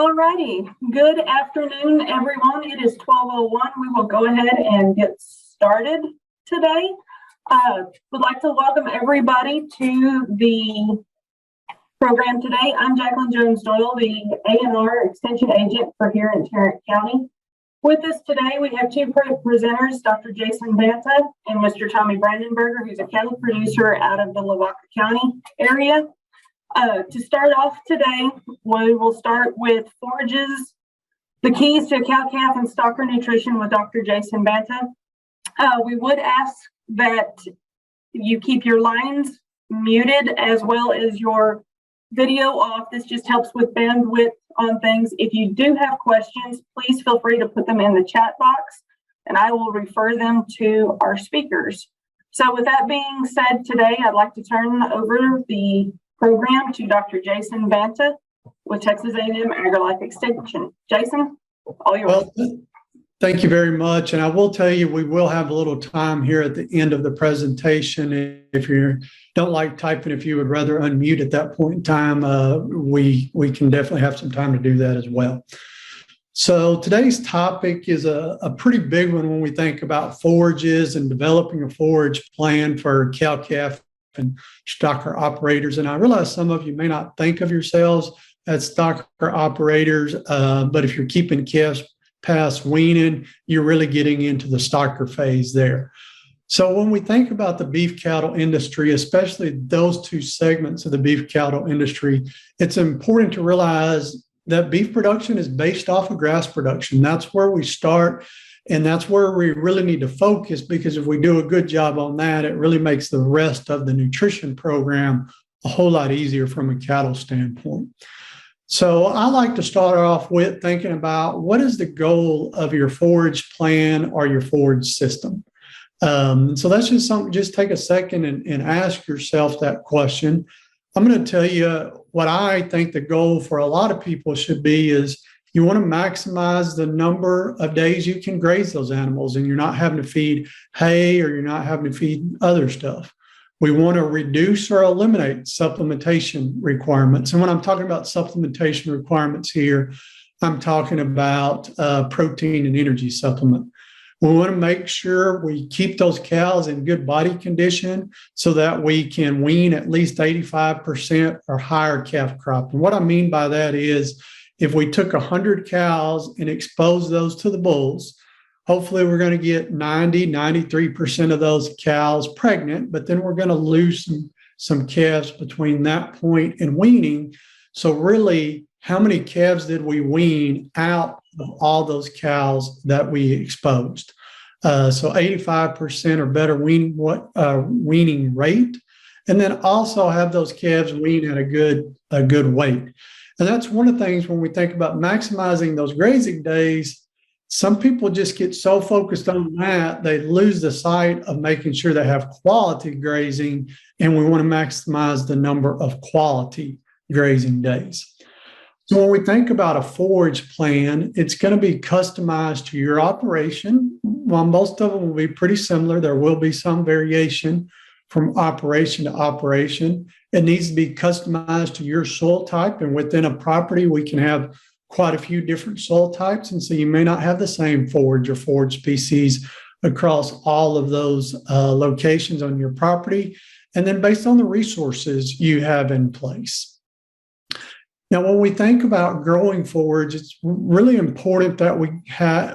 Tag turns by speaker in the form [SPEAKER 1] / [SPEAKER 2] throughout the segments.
[SPEAKER 1] All righty. Good afternoon, everyone. It is 12:01. We will go ahead and get started today. Would like to welcome everybody to the program today. I'm Jacqueline Jones Doyle, the A&R Extension Agent for here in Tarrant County. With us today, we have two presenters, Dr. Jason Banta and Mr. Tommy Brandenberger, who's a cattle producer out of the Lavaca County area. To start off today, we will start with Forage's, the keys to cow-calf and stocker nutrition with Dr. Jason Banta. We would ask that you keep your lines muted as well as your video off. This just helps with bandwidth on things. If you do have questions, please feel free to put them in the chat box and I will refer them to our speakers. So with that being said, today I'd like to turn over the program to Dr. Jason Banta with Texas A&M AgriLife Extension. Jason, all yours.
[SPEAKER 2] Well, thank you very much. And I will tell you, we will have a little time here at the end of the presentation. If you don't like typing, if you would rather unmute at that point in time, we can definitely have some time to do that as well. So today's topic is a pretty big one when we think about forages and developing a forage plan for cow-calf and stocker operators. And I realize some of you may not think of yourselves as stocker operators, but if you're keeping calves past weaning, you're really getting into the stocker phase there. So when we think about the beef cattle industry, especially those two segments of the beef cattle industry, it's important to realize that beef production is based off of grass production. That's where we start. And that's where we really need to focus, because if we do a good job on that, it really makes the rest of the nutrition program a whole lot easier from a cattle standpoint. So I like to start off with thinking about what is the goal of your forage plan or your forage system. So that's just something, just take a second and ask yourself that question. I'm going to tell you what I think the goal for a lot of people should be is you want to maximize the number of days you can graze those animals, and you're not having to feed hay or you're not having to feed other stuff. We want to reduce or eliminate supplementation requirements. And when I'm talking about supplementation requirements here, I'm talking about protein and energy supplement. We want to make sure we keep those cows in good body condition so that we can wean at least 85% or higher calf crop. And what I mean by that is, if we took 100 cows and exposed those to the bulls, hopefully we're going to get 93% of those cows pregnant, but then we're going to lose some calves between that point and weaning. So really, how many calves did we wean out of all those cows that we exposed? So 85% or better weaning rate, and then also have those calves wean at a good weight. And that's one of the things when we think about maximizing those grazing days, some people just get so focused on that, they lose the sight of making sure they have quality grazing, and we want to maximize the number of quality grazing days. So when we think about a forage plan, it's going to be customized to your operation. While most of them will be pretty similar, there will be some variation from operation to operation. It needs to be customized to your soil type, and within a property, we can have quite a few different soil types. And so you may not have the same forage or forage species across all of those locations on your property. And then based on the resources you have in place. Now, when we think about growing forage, it's really important that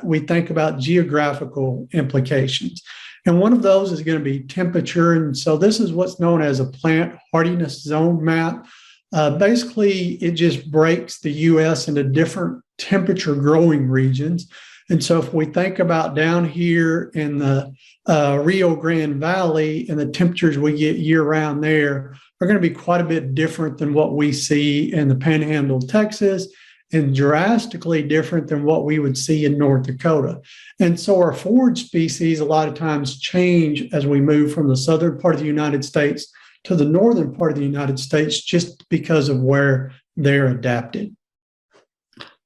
[SPEAKER 2] we think about geographical implications. And one of those is going to be temperature. And so this is what's known as a plant hardiness zone map. Basically, it just breaks the U.S. into different temperature growing regions. And so if we think about down here in the Rio Grande Valley and the temperatures we get year round there are going to be quite a bit different than what we see in the Panhandle of Texas, and drastically different than what we would see in North Dakota. And so our forage species a lot of times change as we move from the southern part of the United States to the northern part of the United States, just because of where they're adapted.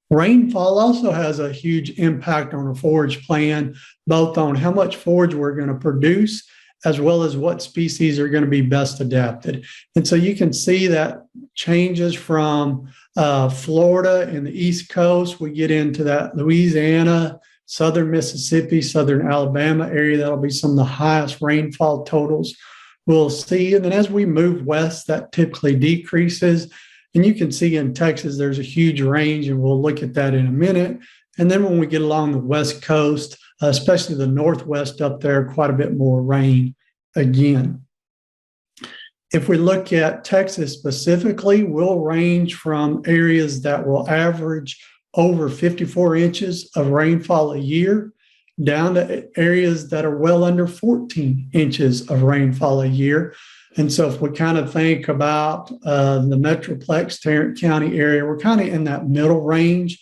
[SPEAKER 2] Rainfall also has a huge impact on a forage plan, both on how much forage we're going to produce as well as what species are going to be best adapted. And so you can see that changes from Florida and the East Coast. We get into that Louisiana, southern Mississippi, southern Alabama area. That'll be some of the highest rainfall totals we'll see. And then as we move west, that typically decreases. And you can see in Texas, there's a huge range, and we'll look at that in a minute. And then when we get along the West Coast, especially the Northwest up there, quite a bit more rain again. If we look at Texas specifically, we'll range from areas that will average over 54 inches of rainfall a year down to areas that are well under 14 inches of rainfall a year. And so if we kind of think about the Metroplex Tarrant County area, we're kind of in that middle range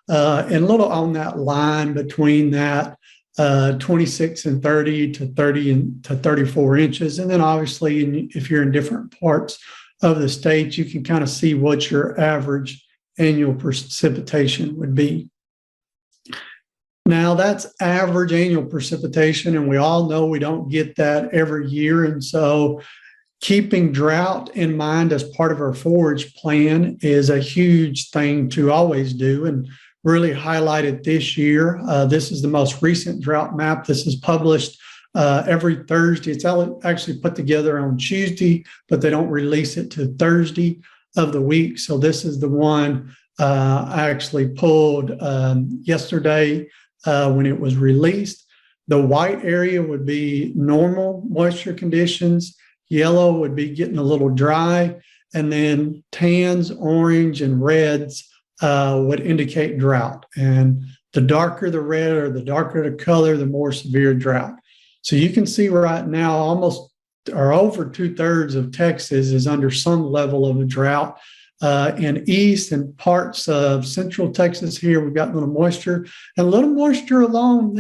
[SPEAKER 2] and a little on that line between that 26 and 30 to 30 and to 34 inches. And then obviously, if you're in different parts of the state, you can kind of see what your average annual precipitation would be. Now, that's average annual precipitation, and we all know we don't get that every year. And so keeping drought in mind as part of our forage plan is a huge thing to always do, and really highlighted this year. This is the most recent drought map. This is published every Thursday. It's actually put together on Tuesday, but they don't release it to Thursday of the week. So this is the one I actually pulled yesterday when it was released. The white area would be normal moisture conditions. Yellow would be getting a little dry. And then tans, orange, and reds would indicate drought. And the darker the red or the darker the color, the more severe drought. So you can see right now almost or over 2/3 of Texas is under some level of a drought. In east and parts of central Texas here, we've got a little moisture and a little moisture along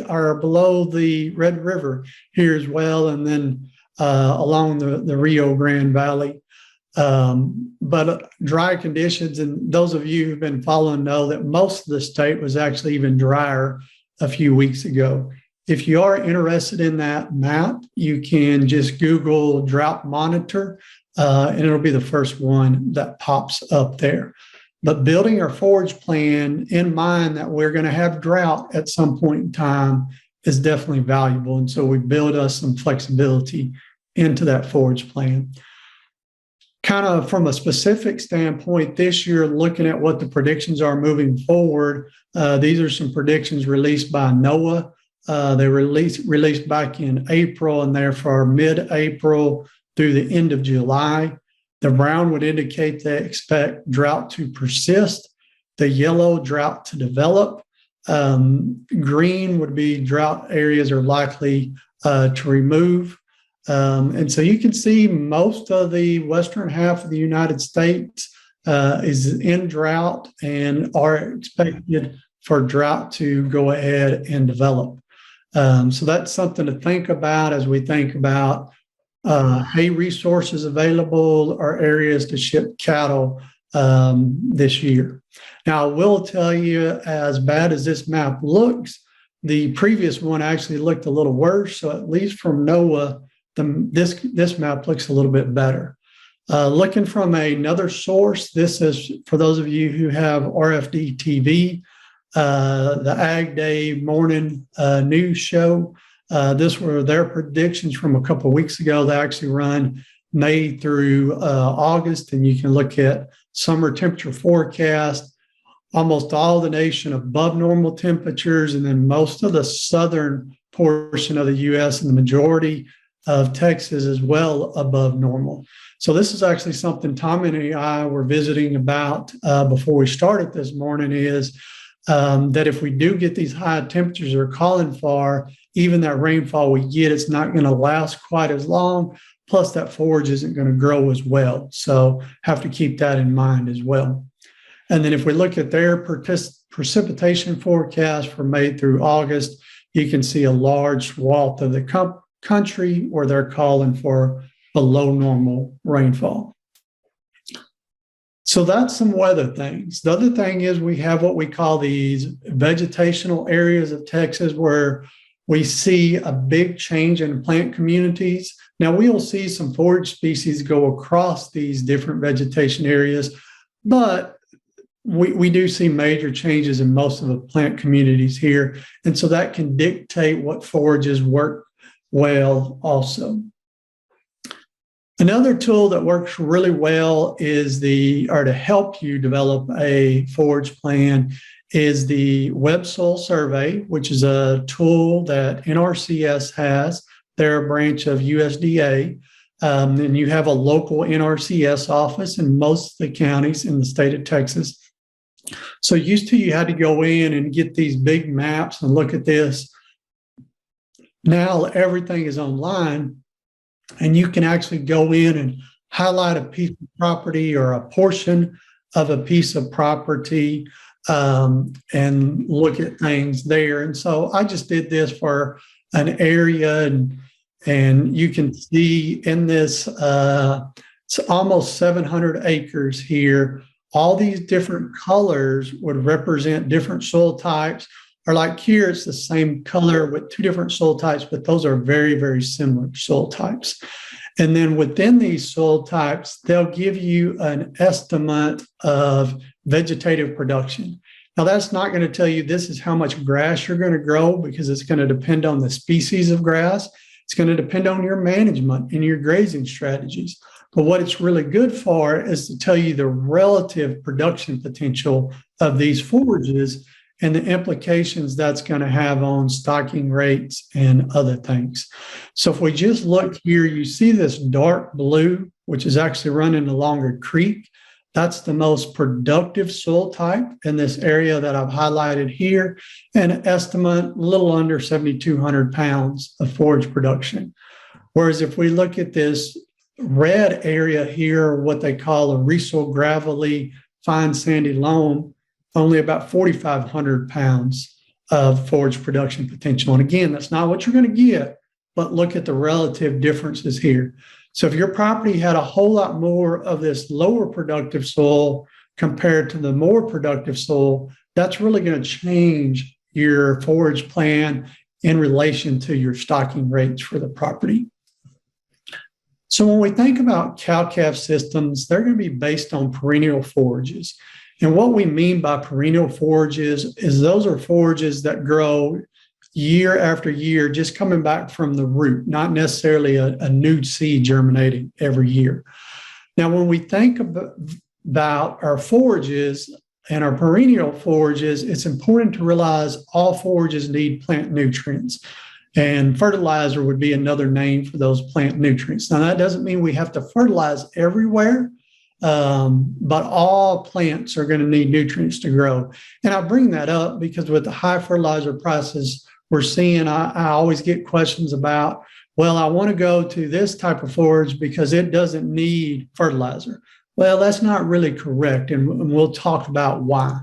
[SPEAKER 2] or below the Red River here as well. And then along the Rio Grande Valley. But dry conditions, and those of you who've been following know that most of the state was actually even drier a few weeks ago. If you are interested in that map, you can just Google drought monitor, and it'll be the first one that pops up there. But building our forage plan in mind that we're going to have drought at some point in time is definitely valuable. And so we build us some flexibility into that forage plan. Kind of from a specific standpoint, this year, looking at what the predictions are moving forward, these are some predictions released by NOAA. They released back in April, and they're for mid-April through the end of July. The brown would indicate they expect drought to persist. The yellow, drought to develop. Green would be drought areas are likely to remove. And so you can see most of the western half of the United States is in drought and are expected for drought to go ahead and develop. So that's something to think about as we think about hay resources available or areas to ship cattle this year. Now, I will tell you, as bad as this map looks, the previous one actually looked a little worse. So at least from NOAA, this map looks a little bit better. Looking from another source, this is for those of you who have RFD TV, the Ag Day morning news show. This were their predictions from a couple of weeks ago. They actually run May through August, and you can look at summer temperature forecast. Almost all the nation above normal temperatures, and then most of the southern portion of the U.S. and the majority of Texas as well above normal. So this is actually something Tom and I were visiting about before we started this morning is that if we do get these high temperatures they're calling for, even that rainfall we get, it's not going to last quite as long. Plus that forage isn't going to grow as well. So have to keep that in mind as well. And then if we look at their precipitation forecast for May through August, you can see a large swath of the country where they're calling for below normal rainfall. So that's some weather things. The other thing is we have what we call these vegetational areas of Texas where We see a big change in plant communities. Now, we will see some forage species go across these different vegetation areas, but we do see major changes in most of the plant communities here. And so that can dictate what forages work well also. Another tool that works really well is to help you develop a forage plan is the Web Soil Survey, which is a tool that NRCS has. They're a branch of USDA. And you have a local NRCS office in most of the counties in the state of Texas. So used to you had to go in and get these big maps and look at this. Now everything is online, and you can actually go in and highlight a piece of property or a portion of a piece of property and look at things there. And so I just did this for an area, and you can see in this, it's almost 700 acres here. All these different colors would represent different soil types, or like here, it's the same color with two different soil types, but those are very, very similar soil types. And then within these soil types, they'll give you an estimate of vegetative production. Now, that's not going to tell you this is how much grass you're going to grow, because it's going to depend on the species of grass. It's going to depend on your management and your grazing strategies. But what it's really good for is to tell you the relative production potential of these forages and the implications that's going to have on stocking rates and other things. So if we just look here, you see this dark blue, which is actually running along a creek. That's the most productive soil type in this area that I've highlighted here, and an estimate a little under 7,200 pounds of forage production. Whereas if we look at this red area here, what they call a resoil gravelly fine sandy loam, only about 4,500 pounds of forage production potential. And again, that's not what you're going to get, but look at the relative differences here. So if your property had a whole lot more of this lower productive soil compared to the more productive soil, that's really going to change your forage plan in relation to your stocking rates for the property. So when we think about cow-calf systems, they're going to be based on perennial forages. And what we mean by perennial forages is those are forages that grow year after year, just coming back from the root, not necessarily a new seed germinating every year. Now, when we think about our forages and our perennial forages, it's important to realize all forages need plant nutrients. And fertilizer would be another name for those plant nutrients. Now, that doesn't mean we have to fertilize everywhere, but all plants are going to need nutrients to grow. And I bring that up because with the high fertilizer prices we're seeing, I always get questions about, well, I want to go to this type of forage because it doesn't need fertilizer. Well, that's not really correct, and we'll talk about why.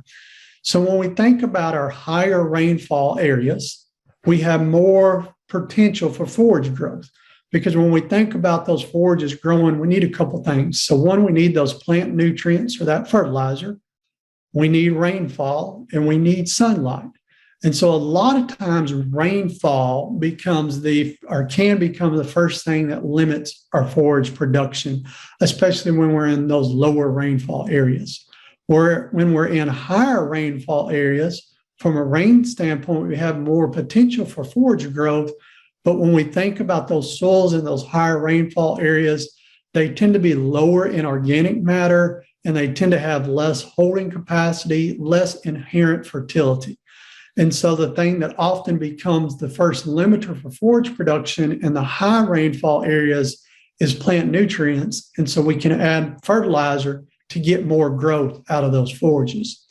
[SPEAKER 2] So when we think about our higher rainfall areas, we have more potential for forage growth. Because when we think about those forages growing, we need a couple things. So one, we need those plant nutrients or that fertilizer. We need rainfall, and we need sunlight. And so a lot of times rainfall can become the first thing that limits our forage production, especially when we're in those lower rainfall areas. When we're in higher rainfall areas, from a rain standpoint, we have more potential for forage growth. But when we think about those soils in those higher rainfall areas, they tend to be lower in organic matter, and they tend to have less holding capacity, less inherent fertility. And so the thing that often becomes the first limiter for forage production in the high rainfall areas is plant nutrients. And so we can add fertilizer to get more growth out of those forages.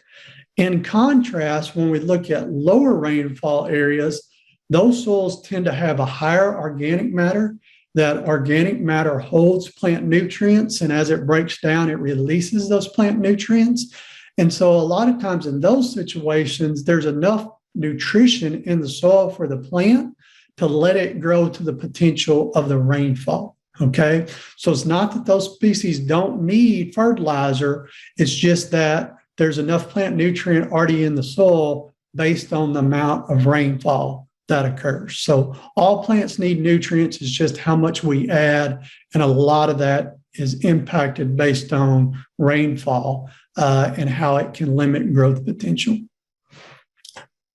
[SPEAKER 2] In contrast, when we look at lower rainfall areas, those soils tend to have a higher organic matter. That organic matter holds plant nutrients, and as it breaks down, it releases those plant nutrients. And so a lot of times in those situations, there's enough nutrition in the soil for the plant to let it grow to the potential of the rainfall. Okay. So it's not that those species don't need fertilizer. It's just that there's enough plant nutrient already in the soil based on the amount of rainfall that occurs. So all plants need nutrients. It's just how much we add. And a lot of that is impacted based on rainfall and how it can limit growth potential.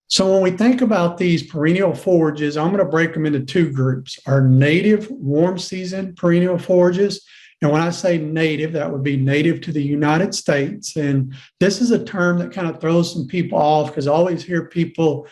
[SPEAKER 2] So when we think about these perennial forages, I'm going to break them into two groups: our native warm season perennial forages. And when I say native, that would be native to the United States. And this is a term that kind of throws some people off, because I always hear people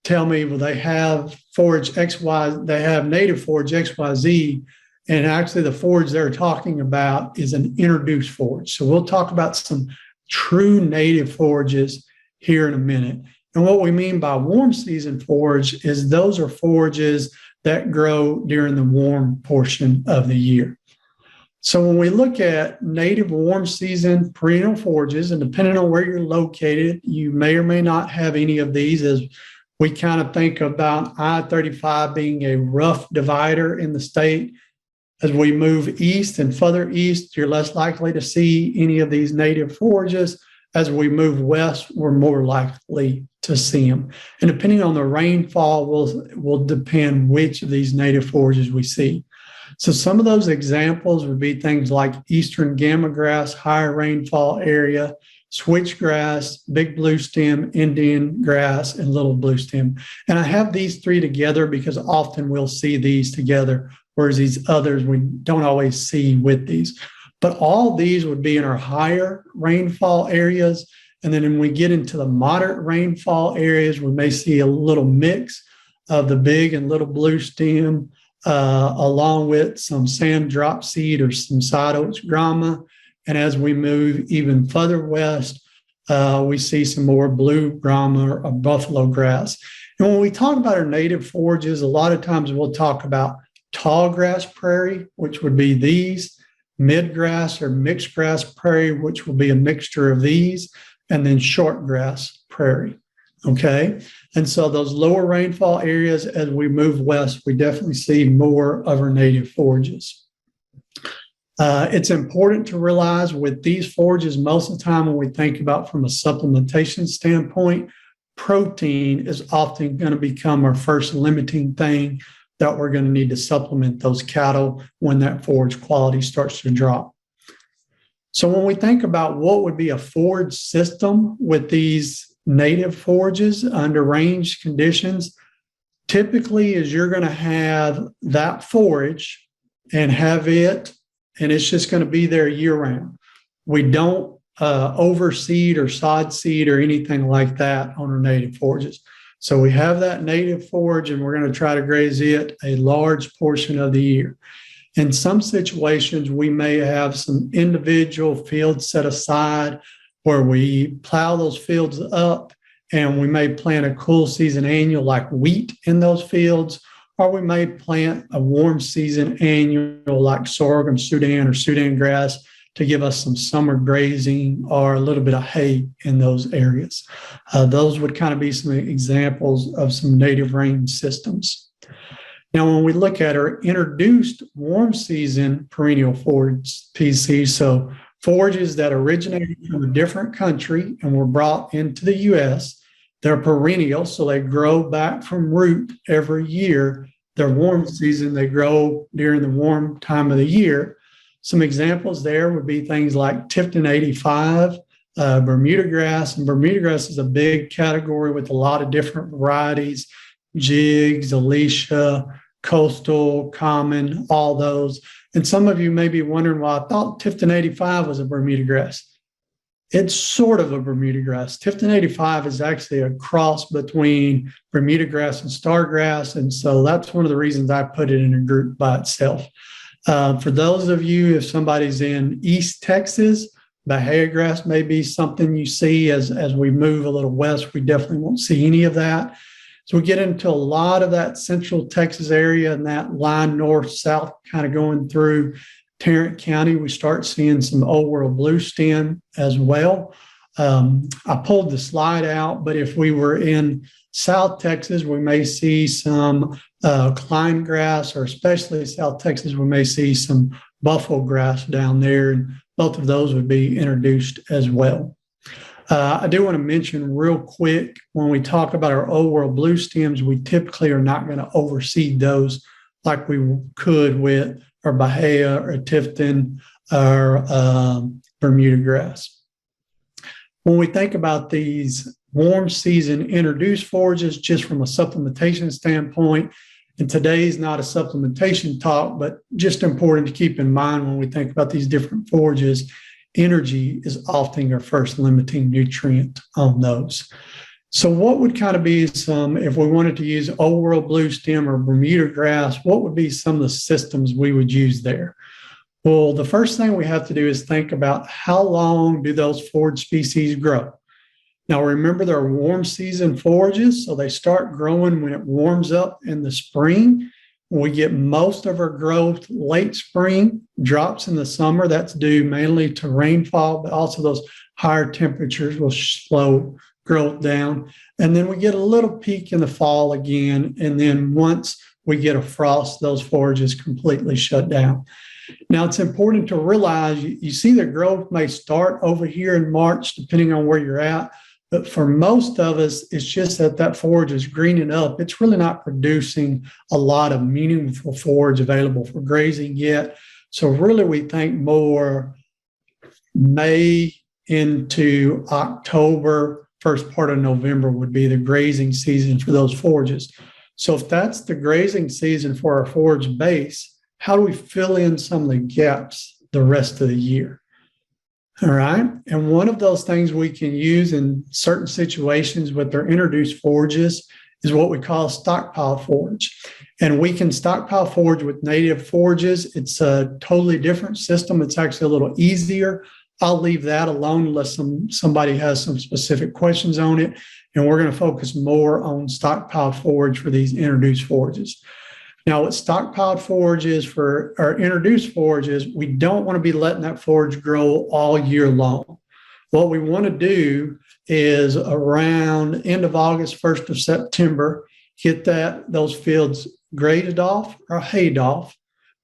[SPEAKER 2] tell me, well, they have forage XY, they have native forage XYZ. And actually the forage they're talking about is an introduced forage. So we'll talk about some true native forages here in a minute. And what we mean by warm season forage is those are forages that grow during the warm portion of the year. So when we look at native warm season perennial forages, and depending on where you're located, you may or may not have any of these, as we kind of think about I-35 being a rough divider in the state. As we move east and further east, you're less likely to see any of these native forages. As we move west, we're more likely to see them. And depending on the rainfall will depend which of these native forages we see. So some of those examples would be things like eastern gamma grass, higher rainfall area, switchgrass, big blue stem, Indian grass, and little blue stem. And I have these three together because often we'll see these together, whereas these others we don't always see with these. But all these would be in our higher rainfall areas. And then when we get into the moderate rainfall areas, we may see a little mix of the big and little blue stem, along with some sand drop seed or some side oats grama. And as we move even further west, we see some more blue grama or buffalo grass. And when we talk about our native forages, a lot of times we'll talk about tall grass prairie, which would be these, midgrass or mixed grass prairie, which will be a mixture of these, and then short grass prairie. Okay. And so those lower rainfall areas, as we move west, we definitely see more of our native forages. It's important to realize with these forages, most of the time when we think about from a supplementation standpoint, protein is often going to become our first limiting thing that we're going to need to supplement those cattle when that forage quality starts to drop. So when we think about what would be a forage system with these native forages under range conditions, typically is you're going to have that forage and have it, and it's just going to be there year round. We don't overseed or sod seed or anything like that on our native forages. So we have that native forage and we're going to try to graze it a large portion of the year. In some situations, we may have some individual fields set aside where we plow those fields up and we may plant a cool season annual like wheat in those fields, or we may plant a warm season annual like sorghum, Sudan, or Sudan grass to give us some summer grazing or a little bit of hay in those areas. Those would kind of be some examples of some native range systems. Now, when we look at our introduced warm season perennial forage PC, so forages that originated from a different country and were brought into the U.S., they're perennial, so they grow back from root every year. They're warm season, they grow during the warm time of the year. Some examples there would be things like Tifton 85, Bermuda grass. And Bermuda grass is a big category with a lot of different varieties, jigs, Alicia, coastal, common, all those. And some of you may be wondering, well, I thought Tifton 85 was a Bermuda grass. It's sort of a Bermuda grass. Tifton 85 is actually a cross between Bermuda grass and star grass. And so that's one of the reasons I put it in a group by itself. For those of you, if somebody's in East Texas, Bahia grass may be something you see as we move a little west. We definitely won't see any of that. So we get into a lot of that central Texas area and that line north-south kind of going through Tarrant County. We start seeing some Old World blue stem as well. I pulled the slide out, but if we were in South Texas, we may see some Klein grass, or especially South Texas, we may see some buffalo grass down there. And both of those would be introduced as well. I do want to mention real quick, when we talk about our old world blue stems, we typically are not going to overseed those like we could with our Bahia or Tifton or Bermuda grass. When we think about these warm season introduced forages, just from a supplementation standpoint, and today's not a supplementation talk, but just important to keep in mind when we think about these different forages, energy is often our first limiting nutrient on those. So what would kind of be some, if we wanted to use old world blue stem or Bermuda grass, what would be some of the systems we would use there? Well, the first thing we have to do is think about how long do those forage species grow? Now, remember, they're warm season forages, so they start growing when it warms up in the spring. We get most of our growth late spring, drops in the summer. That's due mainly to rainfall, but also those higher temperatures will slow growth down. And then we get a little peak in the fall again. And then once we get a frost, those forages completely shut down. Now, it's important to realize you see the growth may start over here in March, depending on where you're at. But for most of us, it's just that forage is greening up. It's really not producing a lot of meaningful forage available for grazing yet. So really, we think more May into October, first part of November would be the grazing season for those forages. So if that's the grazing season for our forage base, how do we fill in some of the gaps the rest of the year? All right. And one of those things we can use in certain situations with their introduced forages is what we call stockpile forage. And we can stockpile forage with native forages. It's a totally different system. It's actually a little easier. I'll leave that alone unless somebody has some specific questions on it. And we're going to focus more on stockpile forage for these introduced forages. Now, with stockpiled forages for our introduced forages, we don't want to be letting that forage grow all year long. What we want to do is around end of August, 1st of September, get those fields graded off or hayed off,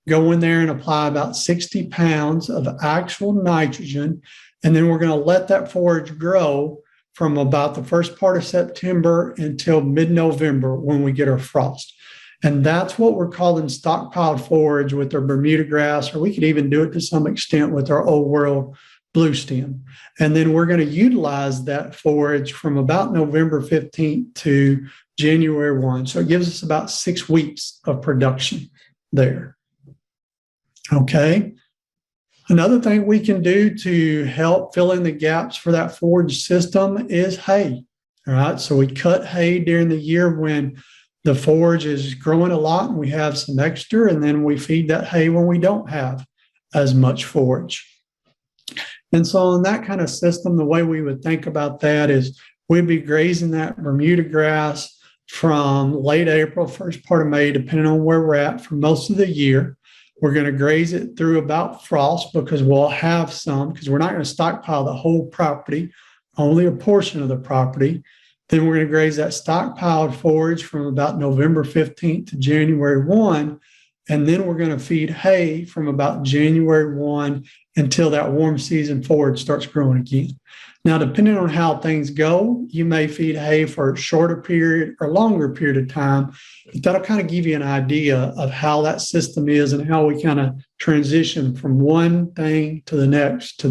[SPEAKER 2] go in there and apply about 60 pounds of actual nitrogen, and then we're going to let that forage grow from about the first part of September until mid-November when we get our frost. And that's what we're calling stockpiled forage with our Bermuda grass, or we could even do it to some extent with our old world blue stem. And then we're going to utilize that forage from about November 15th to January 1. So it gives us about 6 weeks of production there. Okay. Another thing we can do to help fill in the gaps for that forage system is hay. All right. So we cut hay during the year when the forage is growing a lot and we have some extra, and then we feed that hay when we don't have as much forage. And so in that kind of system, the way we would think about that is we'd be grazing that Bermuda grass from late April, first part of May, depending on where we're at for most of the year. We're going to graze it through about frost because we'll have some, because we're not going to stockpile the whole property, only a portion of the property. Then we're going to graze that stockpiled forage from about November 15th to January 1. And then we're going to feed hay from about January 1 until that warm season forage starts growing again. Now, depending on how things go, you may feed hay for a shorter period or longer period of time, but that'll kind of give you an idea of how that system is and how we kind of transition from one thing to the next,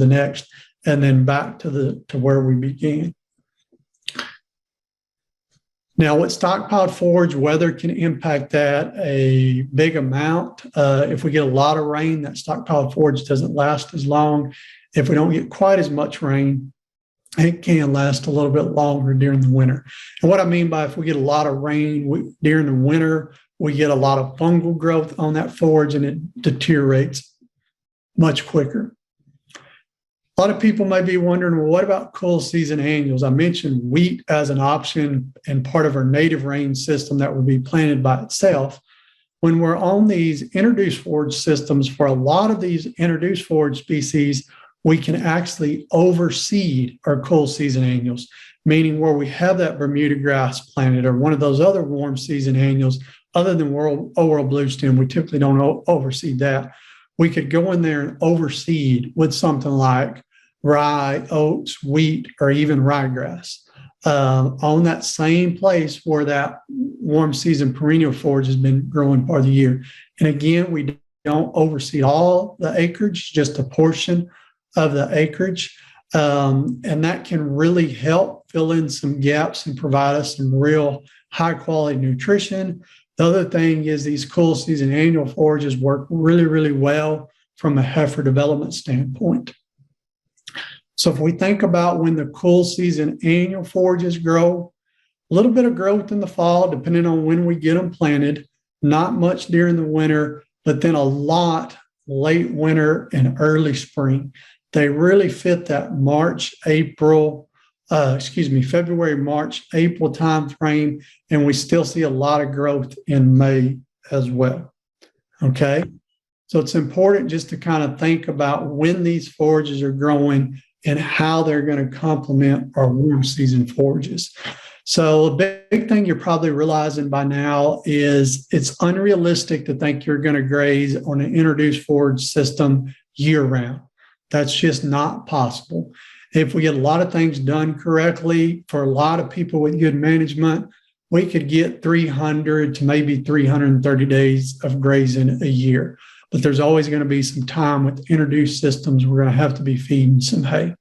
[SPEAKER 2] and then back to where we began. Now, with stockpiled forage, weather can impact that a big amount. If we get a lot of rain, that stockpiled forage doesn't last as long. If we don't get quite as much rain, it can last a little bit longer during the winter. And what I mean by if we get a lot of rain during the winter, we get a lot of fungal growth on that forage and it deteriorates much quicker. A lot of people may be wondering, well, what about cool season annuals? I mentioned wheat as an option and part of our native rain system that would be planted by itself. When we're on these introduced forage systems, for a lot of these introduced forage species, we can actually overseed our cool season annuals, meaning where we have that Bermuda grass planted or one of those other warm season annuals, other than old world blue stem, we typically don't overseed that. We could go in there and overseed with something like rye, oats, wheat, or even ryegrass on that same place where that warm season perennial forage has been growing part of the year. And again, we don't overseed all the acreage, just a portion of the acreage. And that can really help fill in some gaps and provide us some real high quality nutrition. The other thing is these cool season annual forages work really, really well from a heifer development standpoint. So if we think about when the cool season annual forages grow, a little bit of growth in the fall, depending on when we get them planted, not much during the winter, but then a lot late winter and early spring. They really fit that February, March, April time frame, and we still see a lot of growth in May as well. Okay, so it's important just to kind of think about when these forages are growing and how they're going to complement our warm season forages. So the big thing you're probably realizing by now is it's unrealistic to think you're going to graze on an introduced forage system year round. That's just not possible. If we get a lot of things done correctly, for a lot of people with good management, we could get 300 to maybe 330 days of grazing a year. But there's always going to be some time with introduced systems. We're going to have to be feeding some hay.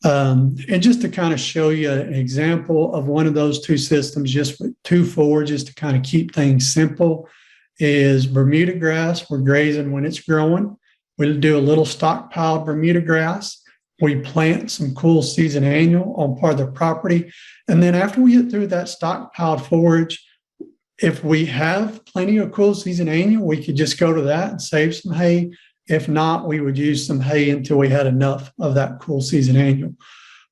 [SPEAKER 2] And just to kind of show you an example of one of those two systems, just with two forages to kind of keep things simple, is Bermuda grass. We're grazing when it's growing. We'll do a little stockpiled Bermuda grass. We plant some cool season annual on part of the property. And then after we get through that stockpiled forage, if we have plenty of cool season annual, we could just go to that and save some hay. If not, we would use some hay until we had enough of that cool season annual.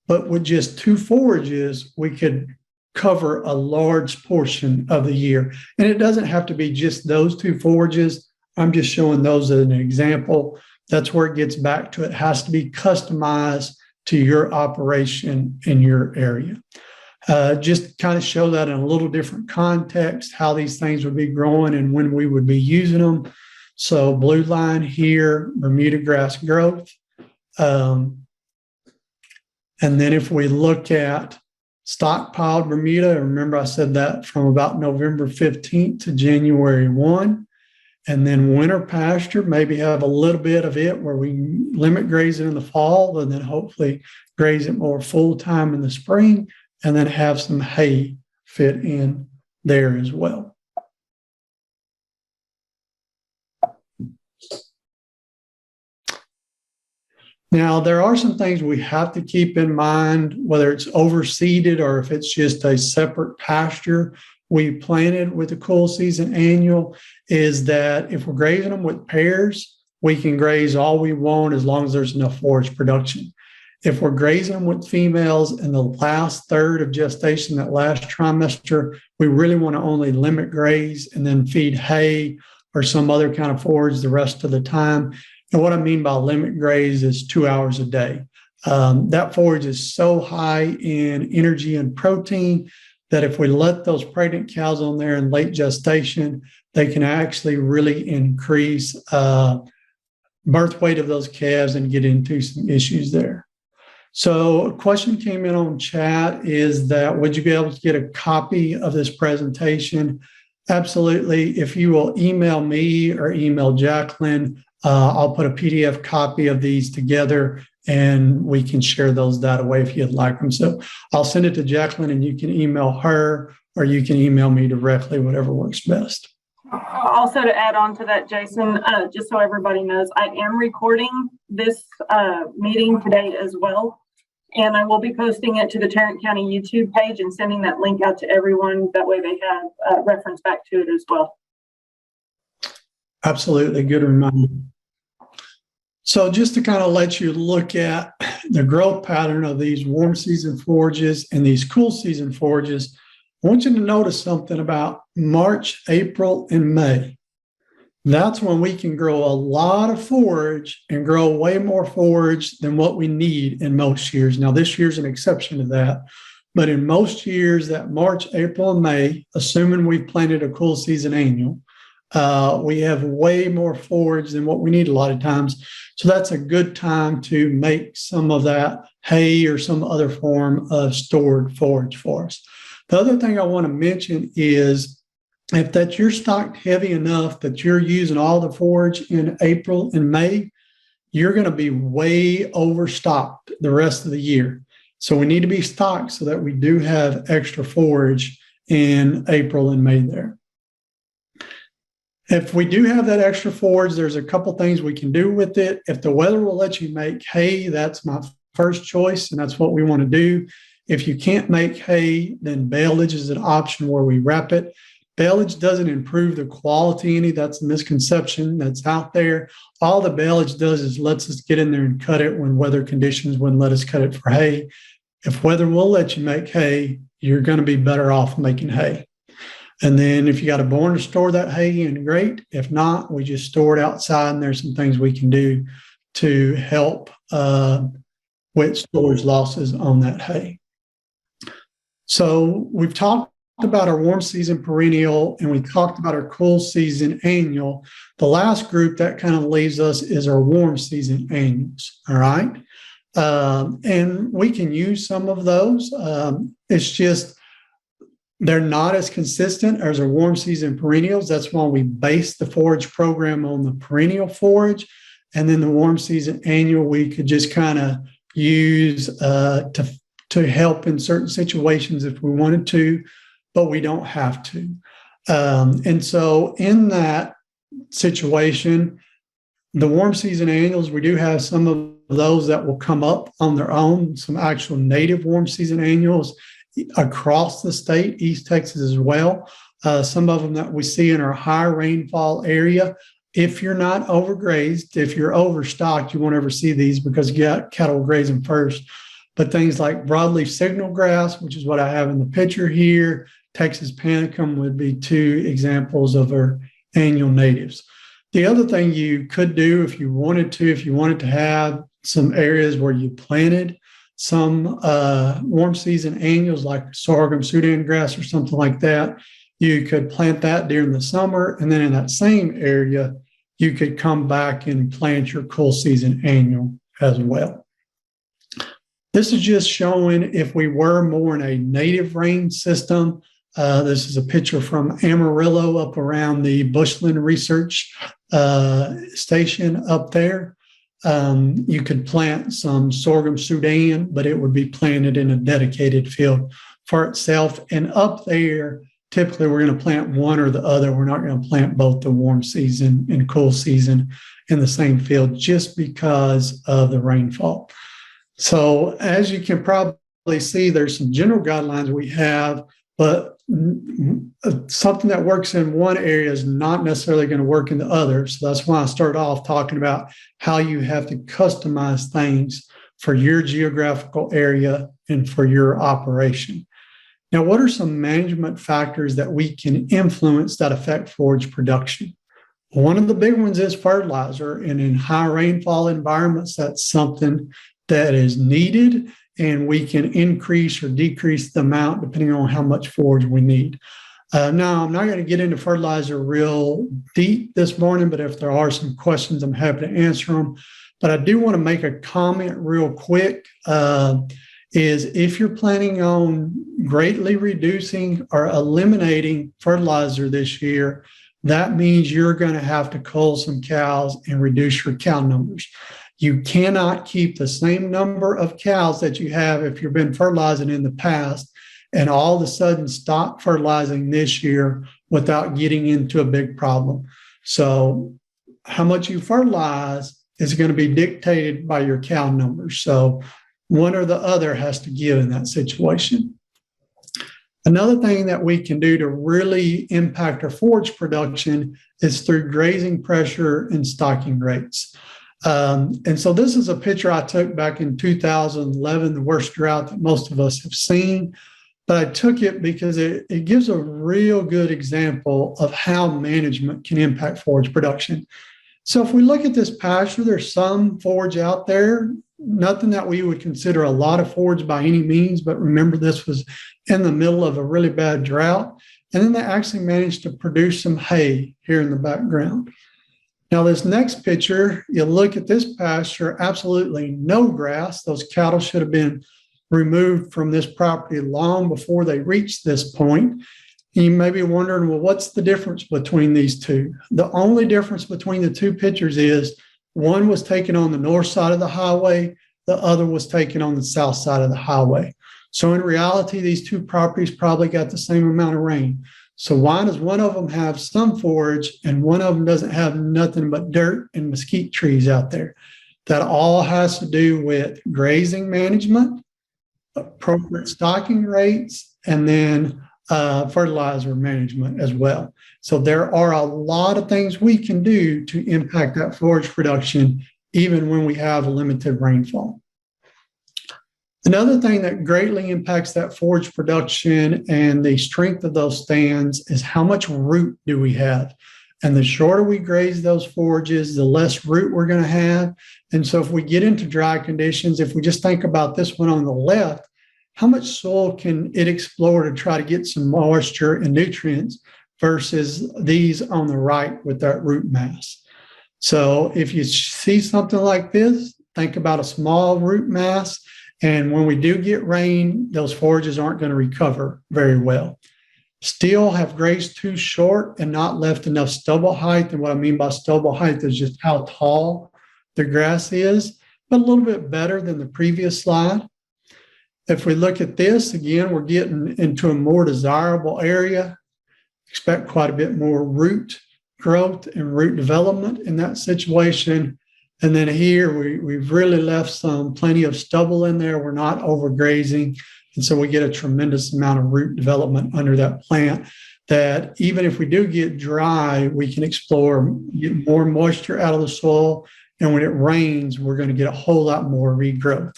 [SPEAKER 2] But with just two forages, we could cover a large portion of the year. And it doesn't have to be just those two forages. I'm just showing those as an example. That's where it gets back to it has to be customized to your operation in your area. Just kind of show that in a little different context, how these things would be growing and when we would be using them. So blue line here, Bermuda grass growth. And then if we look at stockpiled Bermuda, remember I said that from about November 15th to January 1. And then winter pasture, maybe have a little bit of it where we limit grazing in the fall and then hopefully graze it more full time in the spring, and then have some hay fit in there as well. Now, there are some things we have to keep in mind, whether it's overseeded or if it's just a separate pasture we planted with the cool season annual, is that if we're grazing them with pairs, we can graze all we want as long as there's enough forage production. If we're grazing them with females in the last third of gestation, that last trimester, we really want to only limit graze and then feed hay or some other kind of forage the rest of the time. And what I mean by limit graze is 2 hours a day. That forage is so high in energy and protein that if we let those pregnant cows on there in late gestation, they can actually really increase birth weight of those calves and get into some issues there. So a question came in on chat is that, would you be able to get a copy of this presentation? Absolutely. If you will email me or email Jacqueline, I'll put a PDF copy of these together and we can share those that way if you'd like them. So I'll send it to Jacqueline and you can email her or you can email me directly, whatever works best.
[SPEAKER 1] Also, to add on to that, Jason, just so everybody knows, I am recording this meeting today as well. And I will be posting it to the Tarrant County YouTube page and sending that link out to everyone. That way they have reference back to it as well.
[SPEAKER 2] Absolutely. Good reminder. So just to kind of let you look at the growth pattern of these warm season forages and these cool season forages, I want you to notice something about March, April, and May. That's when we can grow a lot of forage and grow way more forage than what we need in most years. Now, this year's an exception to that, but in most years, that March, April, and May, assuming we've planted a cool season annual, We have way more forage than what we need a lot of times. So that's a good time to make some of that hay or some other form of stored forage for us. The other thing I want to mention is if that you're stocked heavy enough that you're using all the forage in April and May, you're going to be way overstocked the rest of the year. So we need to be stocked so that we do have extra forage in April and May there. If we do have that extra forage, there's a couple things we can do with it. If the weather will let you make hay, that's my first choice, and that's what we want to do. If you can't make hay, then baleage is an option where we wrap it. Baleage doesn't improve the quality any. That's a misconception that's out there. All the baleage does is lets us get in there and cut it when weather conditions wouldn't let us cut it for hay. If weather will let you make hay, you're going to be better off making hay. And then if you got a barn to store that hay in, great. If not, we just store it outside, and there's some things we can do to help with storage losses on that hay. So we've talked about our warm season perennial, and we talked about our cool season annual. The last group that kind of leaves us is our warm season annuals. All right. And we can use some of those. It's just they're not as consistent as our warm season perennials. That's why we base the forage program on the perennial forage. And then the warm season annual, we could just kind of use to help in certain situations if we wanted to, but we don't have to. And so in that situation, the warm season annuals, we do have some of those that will come up on their own, some actual native warm season annuals across the state, East Texas as well. Some of them that we see in our high rainfall area. If you're not overgrazed, if you're overstocked, you won't ever see these because you got cattle grazing first. But things like broadleaf signal grass, which is what I have in the picture here, Texas panicum would be two examples of our annual natives. The other thing you could do if you wanted to have some areas where you planted some warm season annuals like sorghum, Sudan grass, or something like that, you could plant that during the summer. And then in that same area, you could come back and plant your cool season annual as well. This is just showing if we were more in a native rain system. This is a picture from Amarillo up around the Bushland Research Station up there. You could plant some sorghum Sudan, but it would be planted in a dedicated field for itself. And up there, typically we're going to plant one or the other. We're not going to plant both the warm season and cool season in the same field just because of the rainfall. So as you can probably see, there's some general guidelines we have, but something that works in one area is not necessarily going to work in the other. So that's why I start off talking about how you have to customize things for your geographical area and for your operation. Now, what are some management factors that we can influence that affect forage production? One of the big ones is fertilizer, and in high rainfall environments, that's something that is needed, and we can increase or decrease the amount depending on how much forage we need. Now, I'm not going to get into fertilizer real deep this morning, but if there are some questions, I'm happy to answer them. But I do want to make a comment real quick, is if you're planning on greatly reducing or eliminating fertilizer this year, that means you're going to have to cull some cows and reduce your cow numbers. You cannot keep the same number of cows that you have if you've been fertilizing in the past and all of a sudden stop fertilizing this year without getting into a big problem. So how much you fertilize is going to be dictated by your cow numbers. So one or the other has to give in that situation. Another thing that we can do to really impact our forage production is through grazing pressure and stocking rates. And so this is a picture I took back in 2011, the worst drought that most of us have seen. But I took it because it gives a real good example of how management can impact forage production. So if we look at this pasture, there's some forage out there, nothing that we would consider a lot of forage by any means, but remember this was in the middle of a really bad drought. And then they actually managed to produce some hay here in the background. Now, this next picture, you look at this pasture, absolutely no grass. Those cattle should have been removed from this property long before they reached this point. You may be wondering, well, what's the difference between these two? The only difference between the two pictures is one was taken on the north side of the highway, the other was taken on the south side of the highway. So in reality, these two properties probably got the same amount of rain. So why does one of them have some forage and one of them doesn't have nothing but dirt and mesquite trees out there? That all has to do with grazing management, appropriate stocking rates, and then fertilizer management as well. So there are a lot of things we can do to impact that forage production, even when we have limited rainfall. Another thing that greatly impacts that forage production and the strength of those stands is how much root do we have. And the shorter we graze those forages, the less root we're going to have. And so if we get into dry conditions, if we just think about this one on the left, how much soil can it explore to try to get some moisture and nutrients versus these on the right with that root mass? So if you see something like this, think about a small root mass. And when we do get rain, those forages aren't going to recover very well. Still have grazed too short and not left enough stubble height. And what I mean by stubble height is just how tall the grass is, but a little bit better than the previous slide. If we look at this, again, we're getting into a more desirable area. Expect quite a bit more root growth and root development in that situation. And then here, we've really left plenty of stubble in there. We're not overgrazing. And so we get a tremendous amount of root development under that plant that even if we do get dry, we can explore, get more moisture out of the soil. And when it rains, we're going to get a whole lot more regrowth.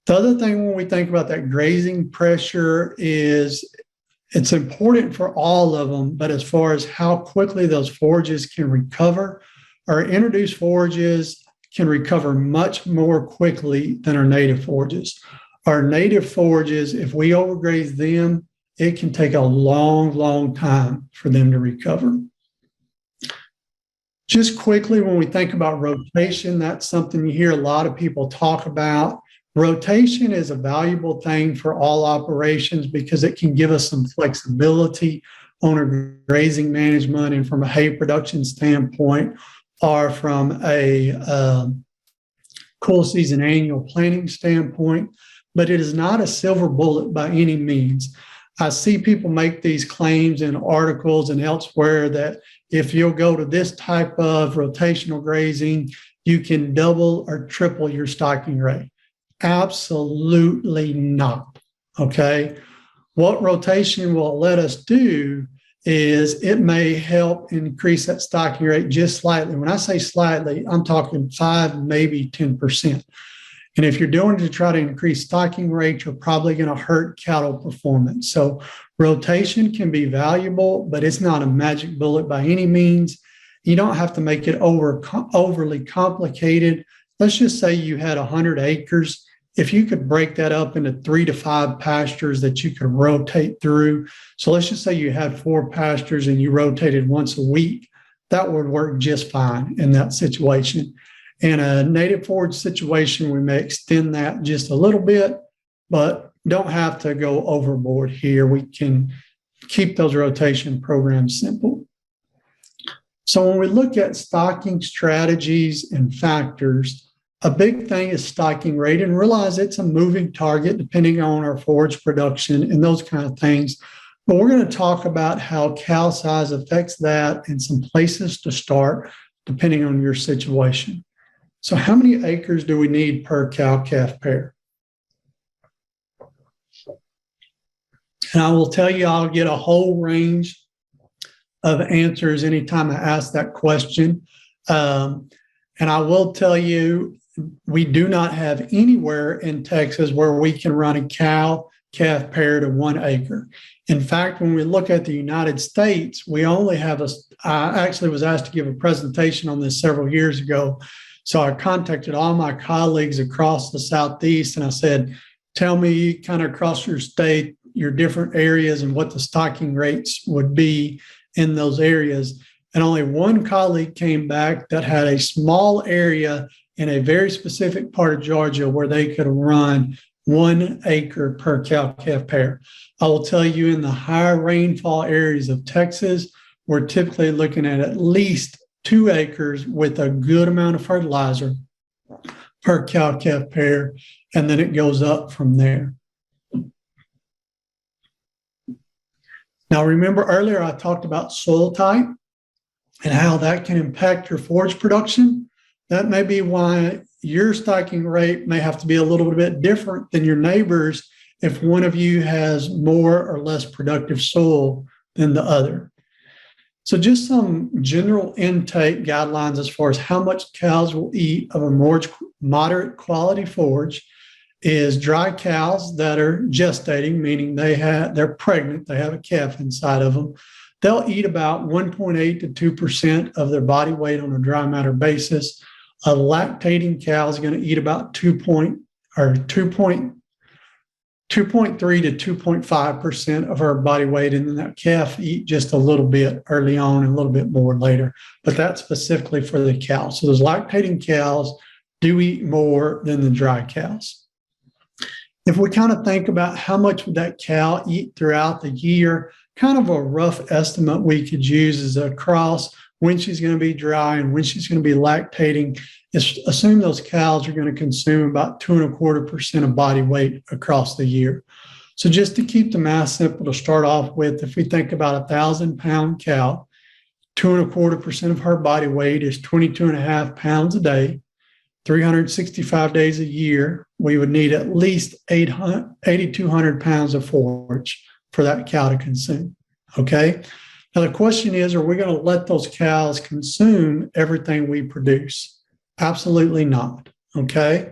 [SPEAKER 2] The other thing when we think about that grazing pressure is it's important for all of them, but as far as how quickly those forages can recover, our introduced forages can recover much more quickly than our native forages. Our native forages, if we overgraze them, it can take a long, long time for them to recover. Just quickly, when we think about rotation, that's something you hear a lot of people talk about. Rotation is a valuable thing for all operations because it can give us some flexibility on our grazing management and from a hay production standpoint, or from a cool season annual planning standpoint, but it is not a silver bullet by any means. I see people make these claims in articles and elsewhere that if you'll go to this type of rotational grazing, you can double or triple your stocking rate. Absolutely not, okay? What rotation will let us do is it may help increase that stocking rate just slightly. When I say slightly, I'm talking 5, maybe 10%. And if you're doing it to try to increase stocking rate, you're probably going to hurt cattle performance. So rotation can be valuable, but it's not a magic bullet by any means. You don't have to make it overly complicated. Let's just say you had 100 acres. If you could break that up into 3 to 5 pastures that you could rotate through. So let's just say you had 4 pastures and you rotated once a week. That would work just fine in that situation. In a native forage situation, we may extend that just a little bit, but don't have to go overboard here. We can keep those rotation programs simple. So when we look at stocking strategies and factors, a big thing is stocking rate, and realize it's a moving target depending on our forage production and those kind of things. But we're going to talk about how cow size affects that and some places to start depending on your situation. So how many acres do we need per cow-calf pair? And I will tell you, I'll get a whole range of answers anytime I ask that question. And I will tell you, we do not have anywhere in Texas where we can run a cow-calf pair to 1 acre. In fact, when we look at the United States, we only have I actually was asked to give a presentation on this several years ago. So I contacted all my colleagues across the Southeast and I said, tell me kind of across your state, your different areas and what the stocking rates would be in those areas. And only one colleague came back that had a small area in a very specific part of Georgia where they could run 1 acre per cow-calf pair. I will tell you, in the higher rainfall areas of Texas, we're typically looking at least 2 acres with a good amount of fertilizer per cow-calf pair, and then it goes up from there. Now, remember earlier I talked about soil type and how that can impact your forage production. That may be why your stocking rate may have to be a little bit different than your neighbor's if one of you has more or less productive soil than the other. So just some general intake guidelines as far as how much cows will eat of a more moderate quality forage is dry cows that are gestating, meaning they're pregnant, they have a calf inside of them. They'll eat about 1.8 to 2% of their body weight on a dry matter basis. A lactating cow is going to eat about 2.3 to 2.5% of her body weight, and then that calf eat just a little bit early on and a little bit more later. But that's specifically for the cows. So those lactating cows do eat more than the dry cows. If we kind of think about how much would that cow eat throughout the year, kind of a rough estimate we could use is across when she's going to be dry and when she's going to be lactating. Assume those cows are going to consume about 2.25% of body weight across the year. So just to keep the math simple to start off with, if we think about 1,000-pound cow, 2.25% of her body weight is 22.5 pounds a day. 365 days a year, we would need at least 8,200 pounds of forage for that cow to consume. Okay. Now, the question is, are we going to let those cows consume everything we produce? Absolutely not. Okay.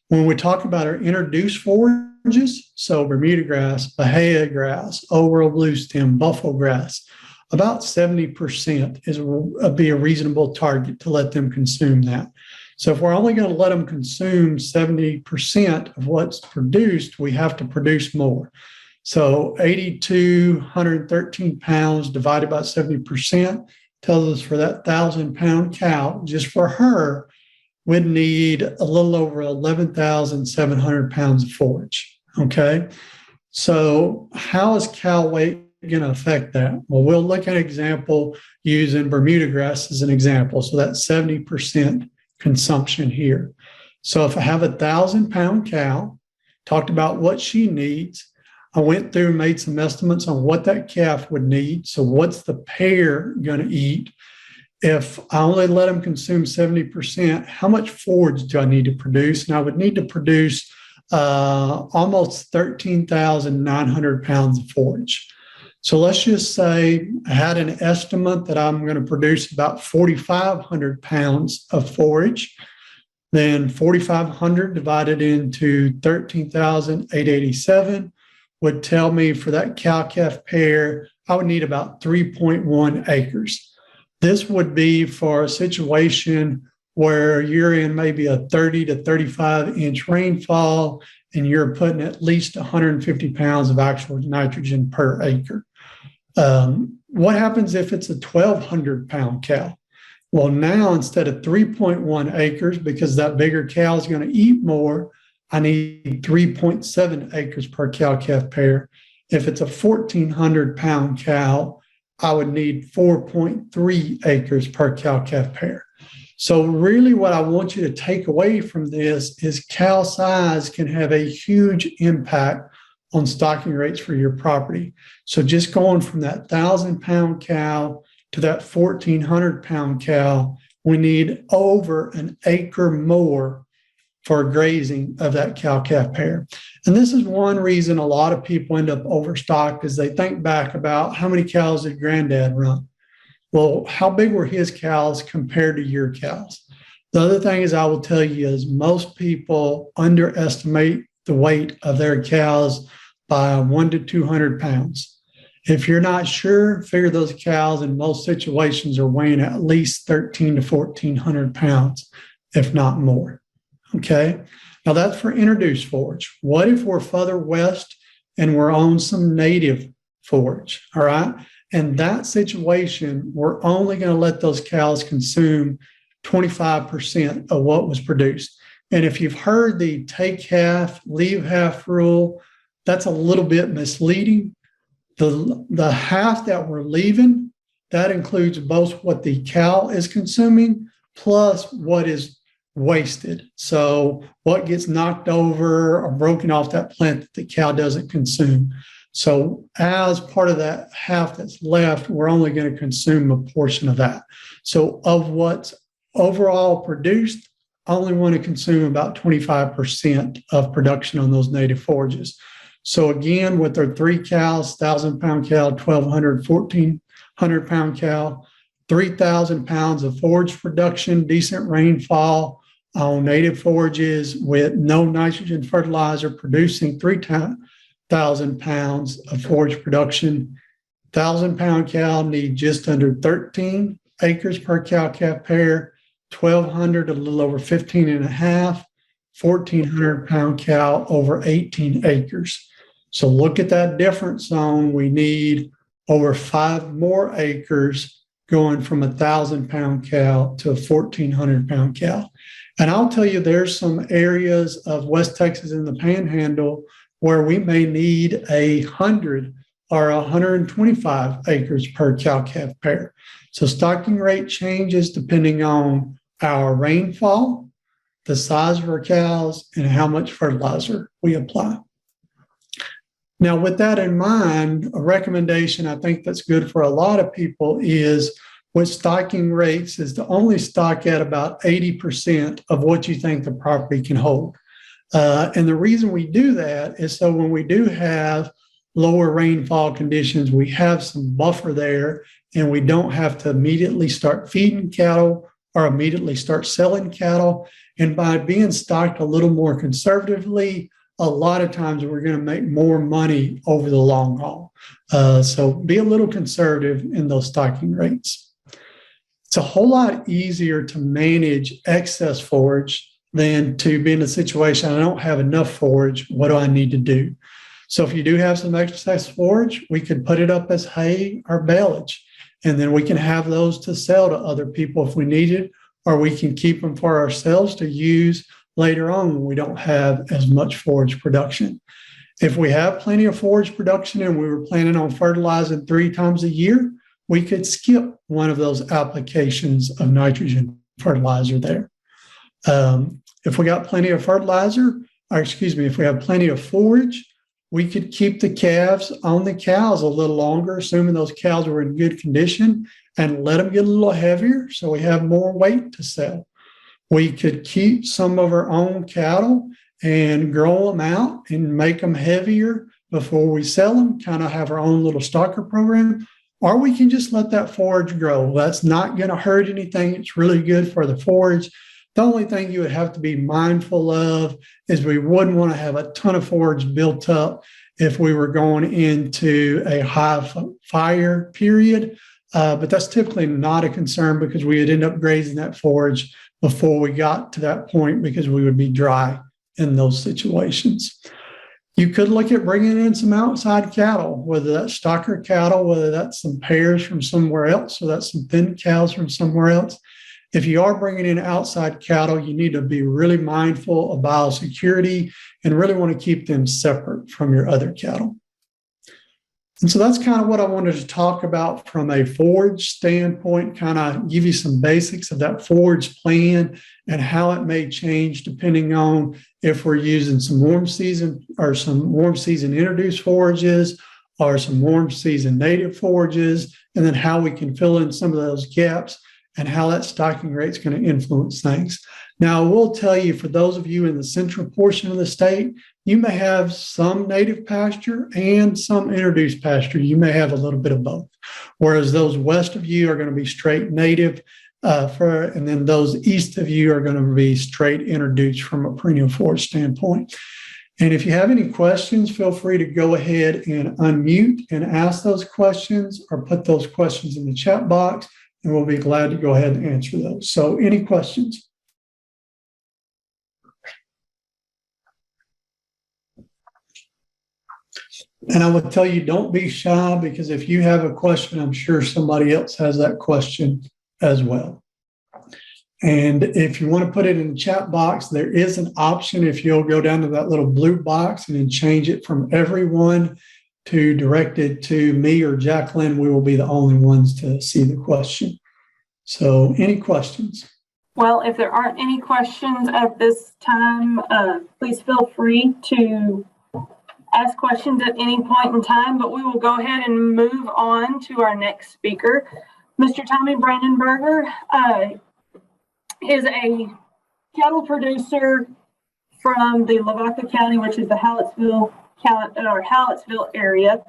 [SPEAKER 2] When we talk about our introduced forages, so Bermuda grass, Bahia grass, old world blue stem, buffalo grass, about 70% would be a reasonable target to let them consume that. So if we're only going to let them consume 70% of what's produced, we have to produce more. So 8,213 pounds divided by 70% tells us for that 1,000-pound cow, just for her, we'd need a little over 11,700 pounds of forage. Okay. So how is cow weight going to affect that? Well, we'll look at an example using Bermuda grass as an example. So that's 70% consumption here. So if I have 1,000-pound cow, talked about what she needs, I went through and made some estimates on what that calf would need. So what's the pair going to eat? If I only let them consume 70%, how much forage do I need to produce? And I would need to produce almost 13,900 pounds of forage. So let's just say I had an estimate that I'm going to produce about 4,500 pounds of forage. Then 4,500 divided into 13,887 would tell me for that cow-calf pair, I would need about 3.1 acres. This would be for a situation where you're in maybe a 30 to 35-inch rainfall and you're putting at least 150 pounds of actual nitrogen per acre. What happens if it's a 1,200-pound cow? Well, now instead of 3.1 acres, because that bigger cow is going to eat more, I need 3.7 acres per cow-calf pair. If it's a 1,400-pound cow, I would need 4.3 acres per cow-calf pair. So really what I want you to take away from this is cow size can have a huge impact on stocking rates for your property. So just going from that 1,000-pound cow to that 1,400-pound cow, we need over an acre more for grazing of that cow-calf pair. And this is one reason a lot of people end up overstocked is they think back about how many cows did granddad run? Well, how big were his cows compared to your cows? The other thing is I will tell you is most people underestimate the weight of their cows by 100 to 200 pounds. If you're not sure, figure those cows in most situations are weighing at least 1,300 to 1,400 pounds, if not more. Okay. Now that's for introduced forage. What if we're further west and we're on some native forage, all right? In that situation, we're only going to let those cows consume 25% of what was produced. And if you've heard the take half, leave half rule, that's a little bit misleading. The half that we're leaving, that includes both what the cow is consuming plus what is wasted. So what gets knocked over or broken off that plant that the cow doesn't consume. So as part of that half that's left, we're only going to consume a portion of that. So of what's overall produced, I only want to consume about 25% of production on those native forages. So again, with our 3 cows, 1,000-pound cow, 1,200, 1,400-pound cow, 3,000 pounds of forage production, decent rainfall on native forages with no nitrogen fertilizer, producing 3,000 pounds of forage production. 1,000-pound cow need just under 13 acres per cow-calf pair, 1,200 a little over 15 and a half, 1,400-pound cow over 18 acres. So look at that difference zone. We need over 5 more acres going from 1,000-pound cow to a 1,400-pound cow. And I'll tell you, there's some areas of West Texas in the Panhandle where we may need 100 or 125 acres per cow-calf pair. So stocking rate changes depending on our rainfall, the size of our cows, and how much fertilizer we apply. Now, with that in mind, a recommendation I think that's good for a lot of people is with stocking rates is to only stock at about 80% of what you think the property can hold. And the reason we do that is so when we do have lower rainfall conditions, we have some buffer there and we don't have to immediately start feeding cattle or immediately start selling cattle. And by being stocked a little more conservatively, a lot of times we're going to make more money over the long haul. So be a little conservative in those stocking rates. It's a whole lot easier to manage excess forage than to be in a situation, I don't have enough forage, what do I need to do? So if you do have some excess forage, we could put it up as hay or baleage, and then we can have those to sell to other people if we need it, or we can keep them for ourselves to use later on when we don't have as much forage production. If we have plenty of forage production and we were planning on fertilizing 3 times a year, we could skip one of those applications of nitrogen fertilizer there. If we got plenty of fertilizer, if we have plenty of forage, we could keep the calves on the cows a little longer, assuming those cows were in good condition, and let them get a little heavier so we have more weight to sell. We could keep some of our own cattle and grow them out and make them heavier before we sell them, kind of have our own little stocker program, or we can just let that forage grow. That's not going to hurt anything. It's really good for the forage. The only thing you would have to be mindful of is we wouldn't want to have a ton of forage built up if we were going into a high fire period. But that's typically not a concern because we would end up grazing that forage before we got to that point because we would be dry in those situations. You could look at bringing in some outside cattle, whether that's stocker cattle, whether that's some pairs from somewhere else, or that's some thin cows from somewhere else. If you are bringing in outside cattle, you need to be really mindful of biosecurity and really want to keep them separate from your other cattle. And so that's kind of what I wanted to talk about from a forage standpoint, kind of give you some basics of that forage plan and how it may change depending on if we're using some warm season or some warm season introduced forages or some warm season native forages, and then how we can fill in some of those gaps and how that stocking rate is going to influence things. Now, I will tell you, for those of you in the central portion of the state, you may have some native pasture and some introduced pasture. You may have a little bit of both. Whereas those west of you are going to be straight native, and then those east of you are going to be straight introduced from a perennial forage standpoint. And if you have any questions, feel free to go ahead and unmute and ask those questions or put those questions in the chat box, and we'll be glad to go ahead and answer those. So any questions? And I would tell you, don't be shy, because if you have a question, I'm sure somebody else has that question as well. And if you want to put it in the chat box, there is an option. If you'll go down to that little blue box and then change it from everyone to direct it to me or Jacqueline, we will be the only ones to see the question. So any questions?
[SPEAKER 1] Well, if there aren't any questions at this time, please feel free to ask questions at any point in time, but we will go ahead and move on to our next speaker. Mr. Tommy Brandenberger is a cattle producer from the Lavaca County, which is the Hallettsville area.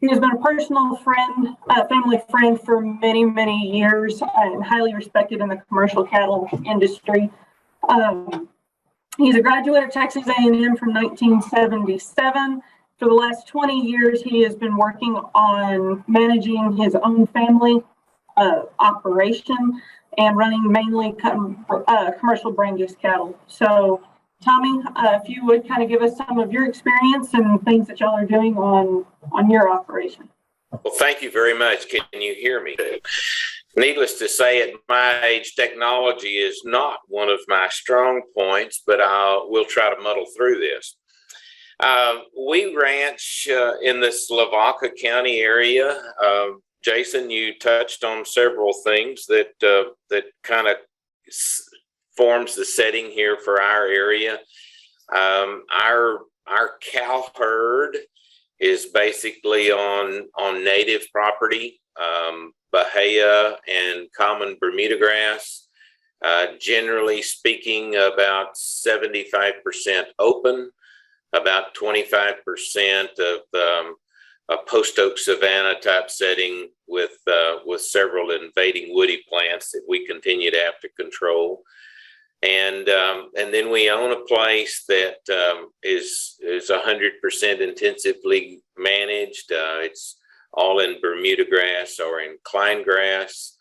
[SPEAKER 1] He has been a personal friend, family friend for many, many years, and highly respected in the commercial cattle industry. He's a graduate of Texas A&M from 1977. For the last 20 years, he has been working on managing his own family operation and running mainly commercial Brangus cattle. So, Tommy, if you would kind of give us some of your experience and things that y'all are doing on your operation.
[SPEAKER 3] Well, thank you very much. Can you hear me? Needless to say, at my age, technology is not one of my strong points, but we'll try to muddle through this. We ranch in this Lavaca County area. Jason, you touched on several things that kind of forms the setting here for our area. Our cow herd is basically on native property, Bahia and common Bermuda grass. Generally speaking, about 75% open, about 25% of a post oak savanna type setting with several invading woody plants that we continue to have to control. And then we own a place that is 100% intensively managed. It's all in Bermuda grass or in Klein grass.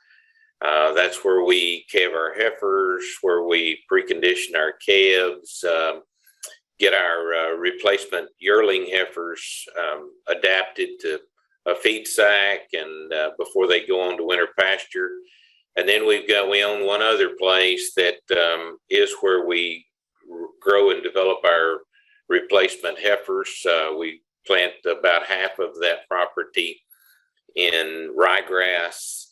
[SPEAKER 3] That's where we calve our heifers, where we precondition our calves, get our replacement yearling heifers adapted to a feed sack, and before they go on to winter pasture. And then we own one other place that is where we grow and develop our replacement heifers. We plant about half of that property in ryegrass,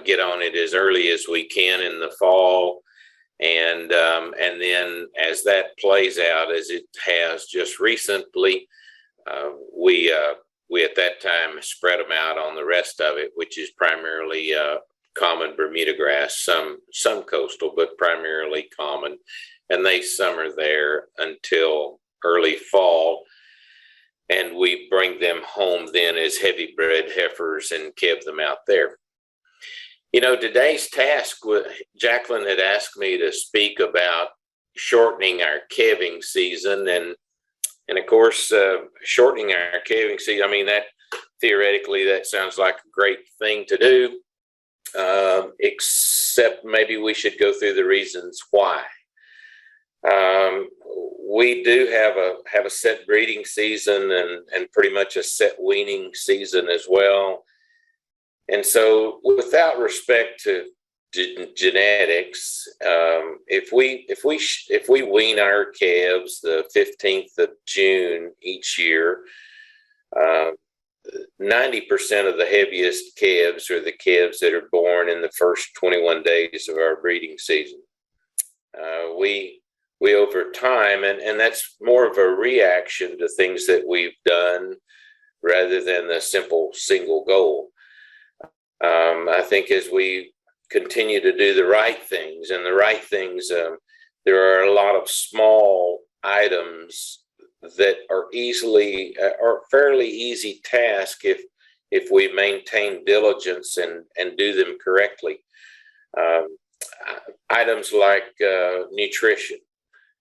[SPEAKER 3] get on it as early as we can in the fall. And then as that plays out, as it has just recently, we at that time spread them out on the rest of it, which is primarily common Bermuda grass, some coastal, but primarily common. And they summer there until early fall. And we bring them home then as heavy bred heifers and calve them out there. You know, today's task, Jacqueline had asked me to speak about shortening our calving season. And of course, shortening our calving season, I mean, that theoretically, that sounds like a great thing to do. Except maybe we should go through the reasons why. We do have a set breeding season and pretty much a set weaning season as well. And so, without respect to genetics, if we wean our calves the 15th of June each year, 90% of the heaviest calves are the calves that are born in the first 21 days of our breeding season. We over time, and that's more of a reaction to things that we've done rather than the simple single goal. I think as we continue to do the right things, and the right things, there are a lot of small items that are fairly easy task if we maintain diligence and do them correctly. Items like nutrition,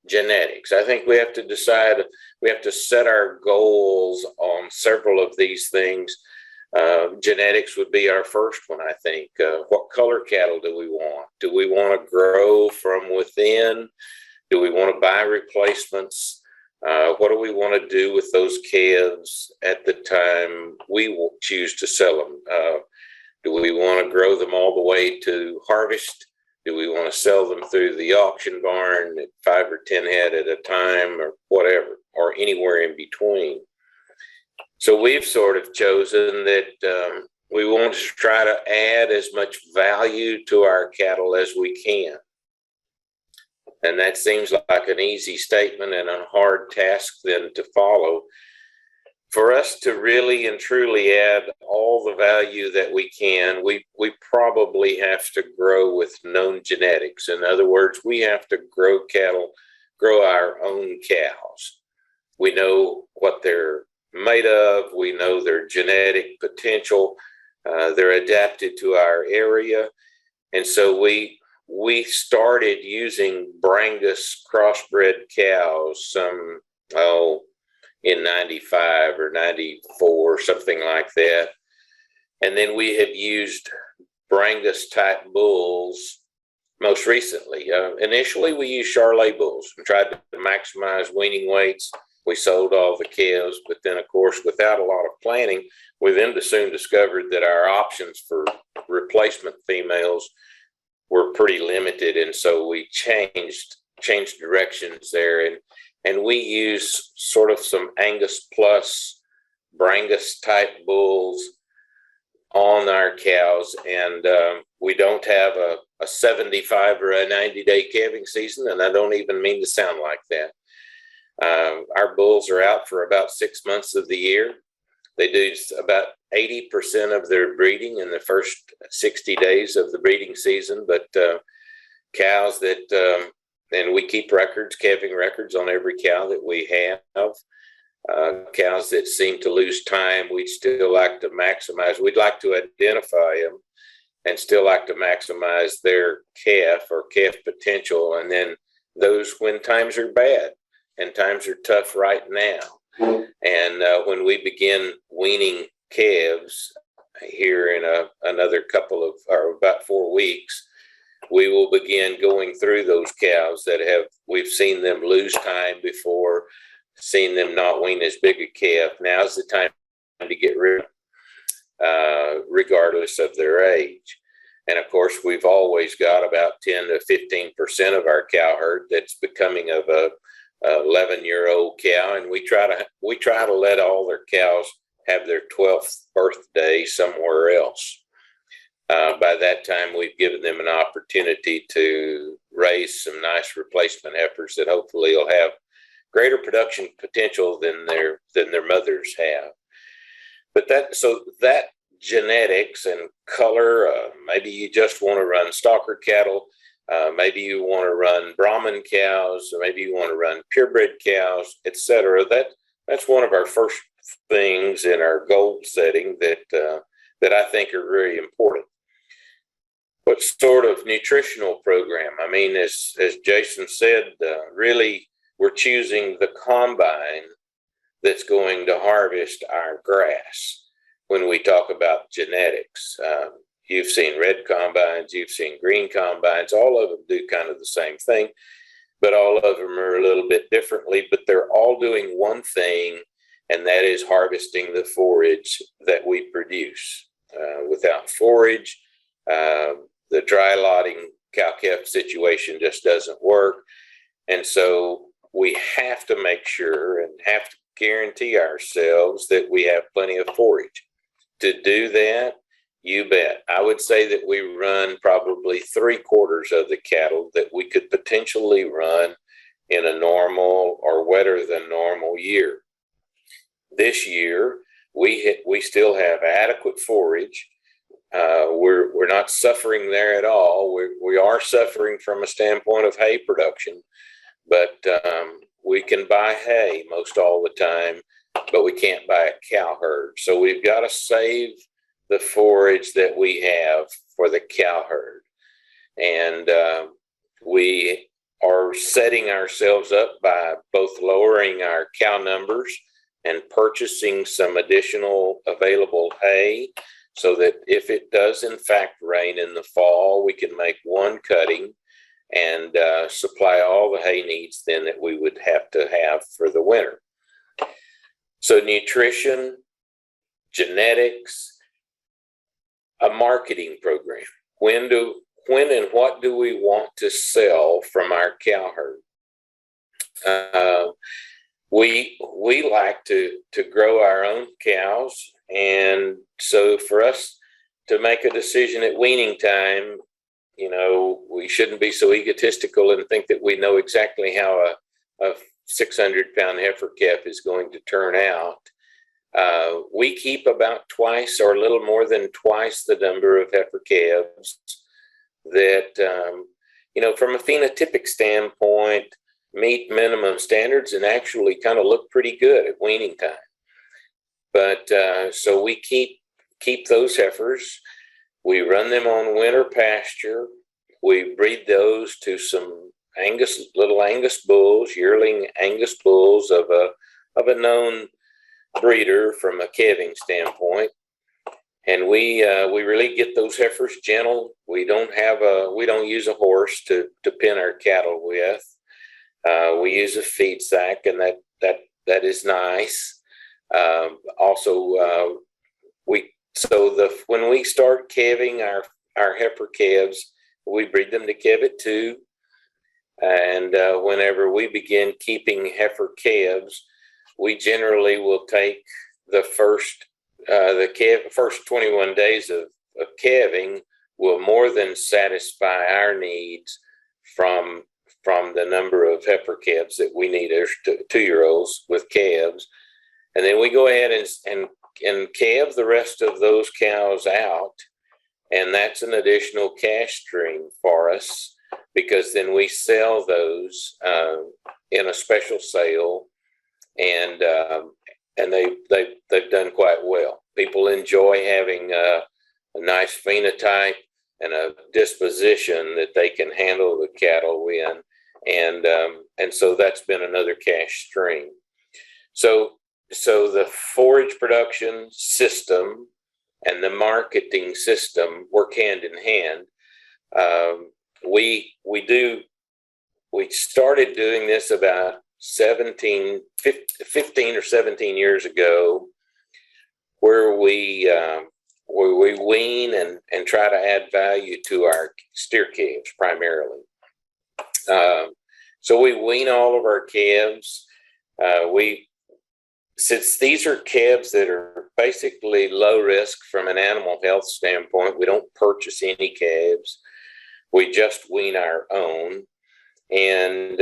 [SPEAKER 3] genetics. I think we have to decide, we have to set our goals on several of these things. Genetics would be our first one, I think. What color cattle do we want? Do we want to grow from within? Do we want to buy replacements? What do we want to do with those calves at the time we will choose to sell them? Do we want to grow them all the way to harvest? Do we want to sell them through the auction barn at 5 or 10 head at a time, or whatever, or anywhere in between? So we've sort of chosen that we want to try to add as much value to our cattle as we can. And that seems like an easy statement and a hard task then to follow. For us to really and truly add all the value that we can, we probably have to grow with known genetics. In other words, we have to grow cattle, grow our own cows. We know what they're made of. We know their genetic potential. They're adapted to our area. And so we started using Brangus crossbred cows in 95 or 94, something like that. And then we have used Brangus type bulls most recently. Initially, we used Charolais bulls and tried to maximize weaning weights. We sold all the calves, but then, of course, without a lot of planning, we then soon discovered that our options for replacement females were pretty limited, and so we changed directions there, and we use sort of some Angus plus Brangus type bulls on our cows, and we don't have a 75 or a 90-day calving season, and I don't even mean to sound like that. Our bulls are out for about 6 months of the year. They do about 80% of their breeding in the first 60 days of the breeding season, but cows that, and we keep records, calving records on every cow that we have. Cows that seem to lose time, we'd still like to maximize. We'd like to identify them and still like to maximize their calf or calf potential. And then those when times are bad, and times are tough right now. And when we begin weaning calves here in another couple of, or about 4 weeks, we will begin going through those cows that we've seen them lose time before, seen them not wean as big a calf. Now's the time to get rid of them, regardless of their age. And of course, we've always got about 10 to 15% of our cow herd that's becoming of a 11-year-old cow, and we try to let all their cows have their 12th birthday somewhere else. By that time, we've given them an opportunity to raise some nice replacement heifers that hopefully will have greater production potential than their mothers have. But that genetics and color, maybe you just want to run stocker cattle. Maybe you want to run Brahman cows, or maybe you want to run purebred cows, etc. That's one of our first things in our goal setting that I think are very important. What sort of nutritional program? I mean, as Jason said, really we're choosing the combine that's going to harvest our grass when we talk about genetics. You've seen red combines, you've seen green combines, all of them do kind of the same thing, but all of them are a little bit differently, but they're all doing one thing, and that is harvesting the forage that we produce. Without forage, the dry lotting cow-calf situation just doesn't work. And so we have to make sure and have to guarantee ourselves that we have plenty of forage. To do that, you bet. I would say that we run probably 3/4 of the cattle that we could potentially run in a normal or wetter than normal year. This year, we still have adequate forage. We're not suffering there at all. We are suffering from a standpoint of hay production, but we can buy hay most all the time, but we can't buy a cow herd. So we've got to save the forage that we have for the cow herd. And we are setting ourselves up by both lowering our cow numbers and purchasing some additional available hay, so that if it does in fact rain in the fall, we can make one cutting and supply all the hay needs then that we would have to have for the winter. So nutrition, genetics, a marketing program. When and what do we want to sell from our cow herd? We like to grow our own cows, and so for us to make a decision at weaning time, we shouldn't be so egotistical and think that we know exactly how a 600-pound heifer calf is going to turn out. We keep about twice or a little more than twice the number of heifer calves that, from a phenotypic standpoint, meet minimum standards and actually kind of look pretty good at weaning time. But so we keep those heifers. We run them on winter pasture. We breed those to some little Angus bulls, yearling Angus bulls of a known breeder from a calving standpoint. And we really get those heifers gentle. We don't use a horse to pin our cattle with. We use a feed sack, and that is nice. When we start calving our heifer calves, we breed them to calve too. And whenever we begin keeping heifer calves, we generally will take the first 21 days of calving will more than satisfy our needs from the number of heifer calves that we need as 2-year-olds with calves. And then we go ahead and calve the rest of those cows out. And that's an additional cash stream for us, because then we sell those in a special sale, and they've done quite well. People enjoy having a nice phenotype and a disposition that they can handle the cattle in, and so that's been another cash stream. So the forage production system and the marketing system work hand in hand. We started doing this about 15 or 17 years ago, where we wean and try to add value to our steer calves primarily. So we wean all of our calves. Since these are calves that are basically low risk from an animal health standpoint, we don't purchase any calves. We just wean our own. And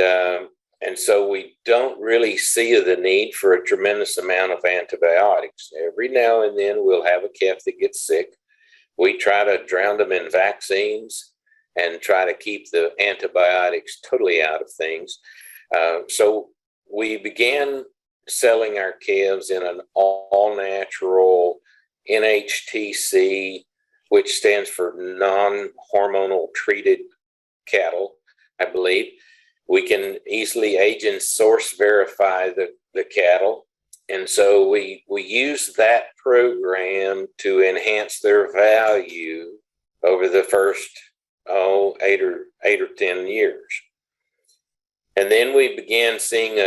[SPEAKER 3] so we don't really see the need for a tremendous amount of antibiotics. Every now and then we'll have a calf that gets sick. We try to drown them in vaccines and try to keep the antibiotics totally out of things. So we began selling our calves in an all-natural NHTC, which stands for non-hormonal treated cattle, I believe. We can easily agent source verify the cattle. And so we use that program to enhance their value over the first 8 or 10 years. And then we began seeing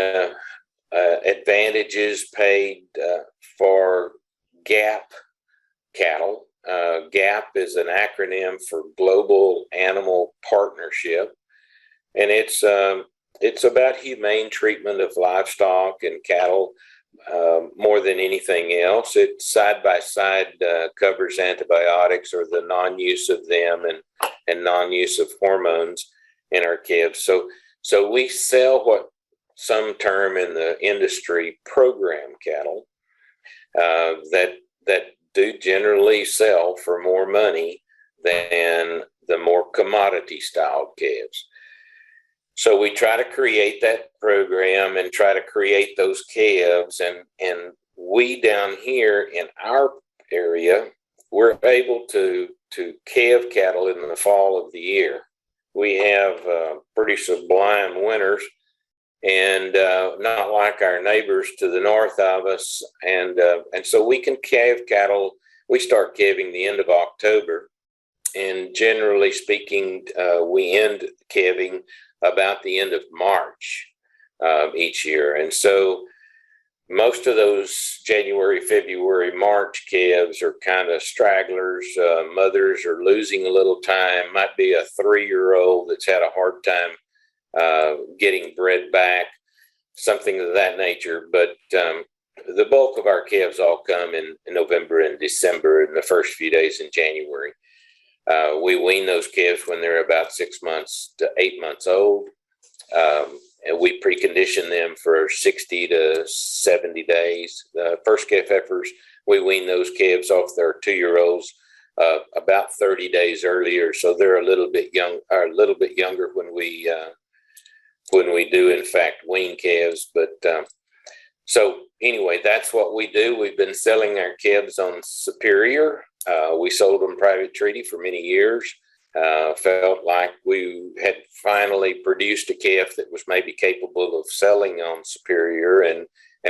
[SPEAKER 3] advantages paid for GAP cattle. GAP is an acronym for Global Animal Partnership, and it's about humane treatment of livestock and cattle more than anything else. It side by side covers antibiotics or the non-use of them and non-use of hormones in our calves. So we sell what some term in the industry program cattle that do generally sell for more money than the more commodity styled calves. So we try to create that program and try to create those calves, and we down here in our area, we're able to calve cattle in the fall of the year. We have pretty sublime winters, and not like our neighbors to the north of us. And so we can calve cattle. We start calving the end of October, and generally speaking, we end calving about the end of March each year. And so most of those January, February, March calves are kind of stragglers. Mothers are losing a little time. Might be a 3-year-old that's had a hard time getting bred back, something of that nature. But the bulk of our calves all come in November and December and the first few days in January. We wean those calves when they're about 6 months to 8 months old. And we precondition them for 60 to 70 days. The first calf heifers, we wean those calves off their 2-year-olds about 30 days earlier, so they're a little bit younger when we do in fact wean calves. But so anyway, that's what we do. We've been selling our calves on Superior. We sold them private treaty for many years. Felt like we had finally produced a calf that was maybe capable of selling on Superior, and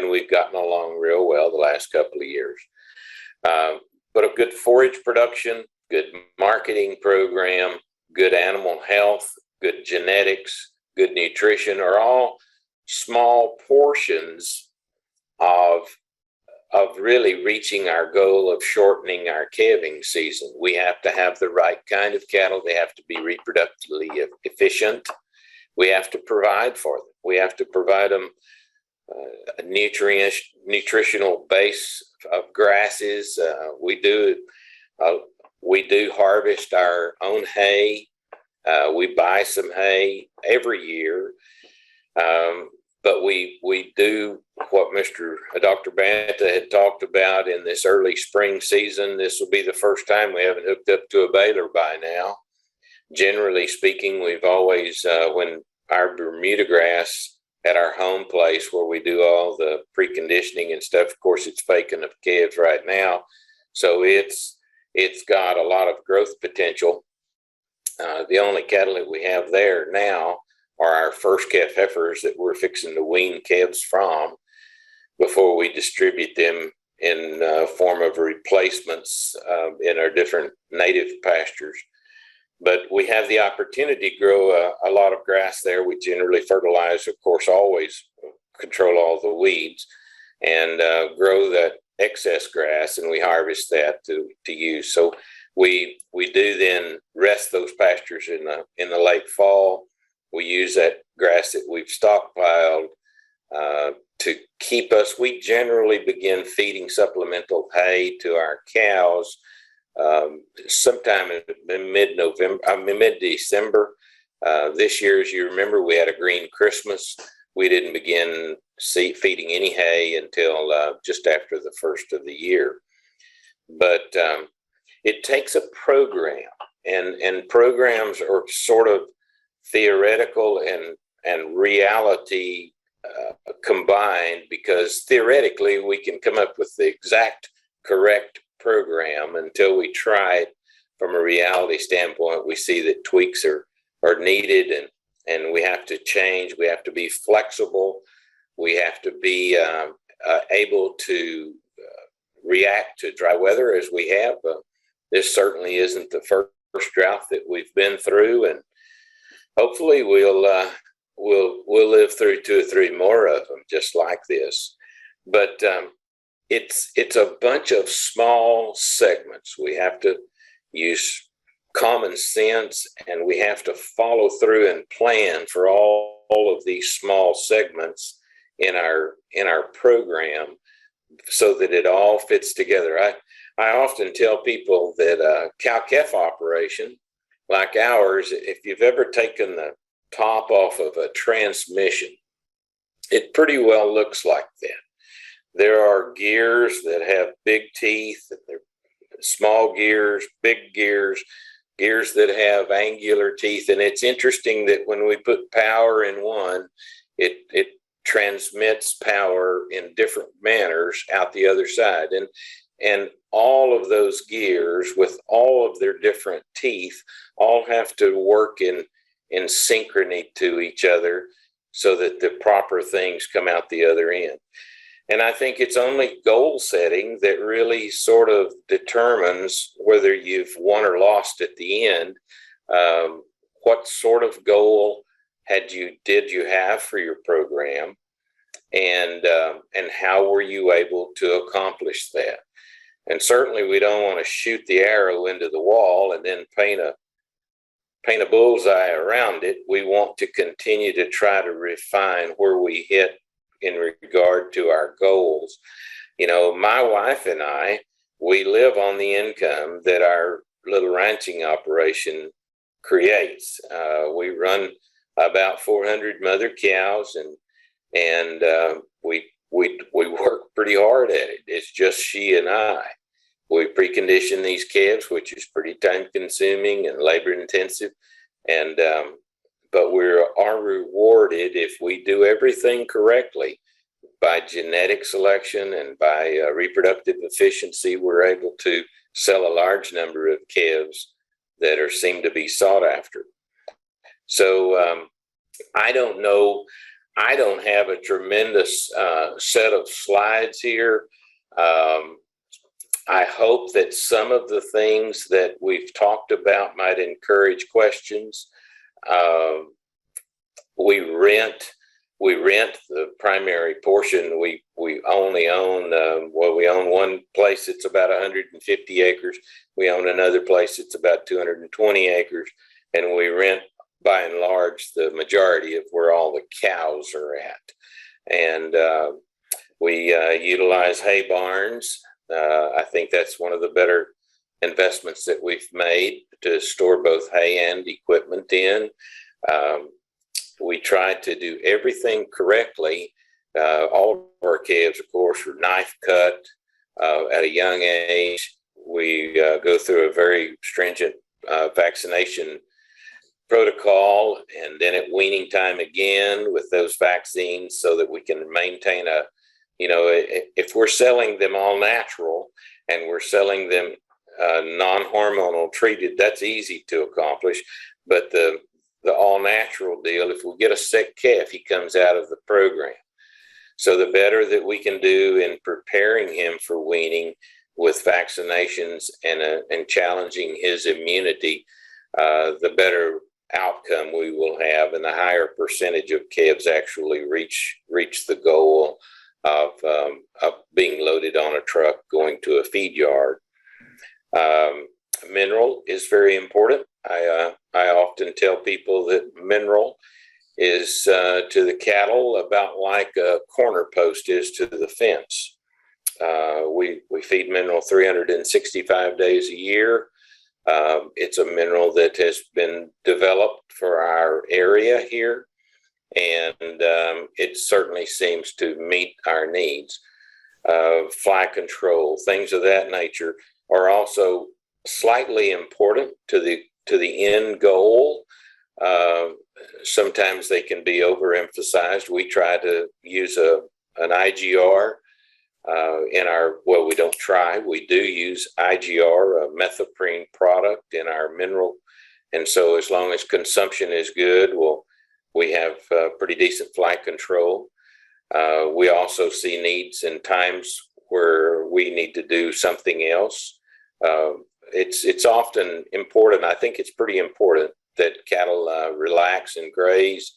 [SPEAKER 3] we've gotten along real well the last couple of years. But a good forage production, good marketing program, good animal health, good genetics, good nutrition are all small portions of really reaching our goal of shortening our calving season. We have to have the right kind of cattle. They have to be reproductively efficient. We have to provide for them. We have to provide them a nutritional base of grasses. We do harvest our own hay. We buy some hay every year. But we do what Dr. Banta had talked about in this early spring season. This will be the first time we haven't hooked up to a baler by now. Generally speaking, we've always, when our Bermuda grass at our home place where we do all the preconditioning and stuff, of course, it's faking of calves right now. So it's got a lot of growth potential. The only cattle that we have there now are our first calf heifers that we're fixing to wean calves from before we distribute them in form of replacements in our different native pastures. But we have the opportunity to grow a lot of grass there. We generally fertilize, of course, always control all the weeds, and grow that excess grass, and we harvest that to use. So we do then rest those pastures in the late fall. We use that grass that we've stockpiled to keep us. We generally begin feeding supplemental hay to our cows sometime in mid-December. This year, as you remember, we had a green Christmas. We didn't begin feeding any hay until just after the first of the year. But it takes a program, and programs are sort of theoretical and reality combined, because theoretically we can come up with the exact correct program. Until we try it from a reality standpoint, we see that tweaks are needed, and we have to change. We have to be flexible. We have to be able to react to dry weather as we have. This certainly isn't the first drought that we've been through, and hopefully we'll live through 2 or 3 more of them just like this. But it's a bunch of small segments. We have to use common sense, and we have to follow through and plan for all of these small segments in our program so that it all fits together. I often tell people that a cow-calf operation like ours, if you've ever taken the top off of a transmission, it pretty well looks like that. There are gears that have big teeth, and they're small gears, big gears, gears that have angular teeth. And it's interesting that when we put power in one, it transmits power in different manners out the other side. And all of those gears with all of their different teeth all have to work in synchrony to each other so that the proper things come out the other end. And I think it's only goal setting that really sort of determines whether you've won or lost at the end. What sort of goal did you have for your program, and how were you able to accomplish that? And certainly we don't want to shoot the arrow into the wall and then paint a bullseye around it. We want to continue to try to refine where we hit in regard to our goals. You know, my wife and I, we live on the income that our little ranching operation creates. We run about 400 mother cows, and we work pretty hard at it. It's just she and I. We precondition these calves, which is pretty time consuming and labor intensive, and but we are rewarded if we do everything correctly by genetic selection and by reproductive efficiency. We're able to sell a large number of calves that seem to be sought after. So I don't know. I don't have a tremendous set of slides here. I hope that some of the things that we've talked about might encourage questions. We rent the primary portion. We only own, we own one place. It's about 150 acres. We own another place. It's about 220 acres. And we rent, by and large, the majority of where all the cows are at. And we utilize hay barns. I think that's one of the better investments that we've made, to store both hay and equipment in. We try to do everything correctly. All of our calves, of course, are knife cut at a young age. We go through a very stringent vaccination protocol, and then at weaning time again with those vaccines, so that we can maintain if we're selling them all natural and we're selling them non-hormonal treated, that's easy to accomplish. But the all natural deal, if we get a sick calf, he comes out of the program. So the better that we can do in preparing him for weaning with vaccinations and challenging his immunity, the better outcome we will have, and the higher percentage of calves actually reach the goal of being loaded on a truck going to a feed yard. Mineral is very important. I often tell people that mineral is to the cattle about like a corner post is to the fence. We feed mineral 365 days a year. It's a mineral that has been developed for our area here, and it certainly seems to meet our needs. Fly control, things of that nature, are also slightly important to the end goal. Sometimes they can be overemphasized. We try to use an IGR we do use IGR, a methoprene product, in our mineral. And so as long as consumption is good, we have pretty decent fly control. We also see needs in times where we need to do something else. It's often important. I think it's pretty important that cattle relax and graze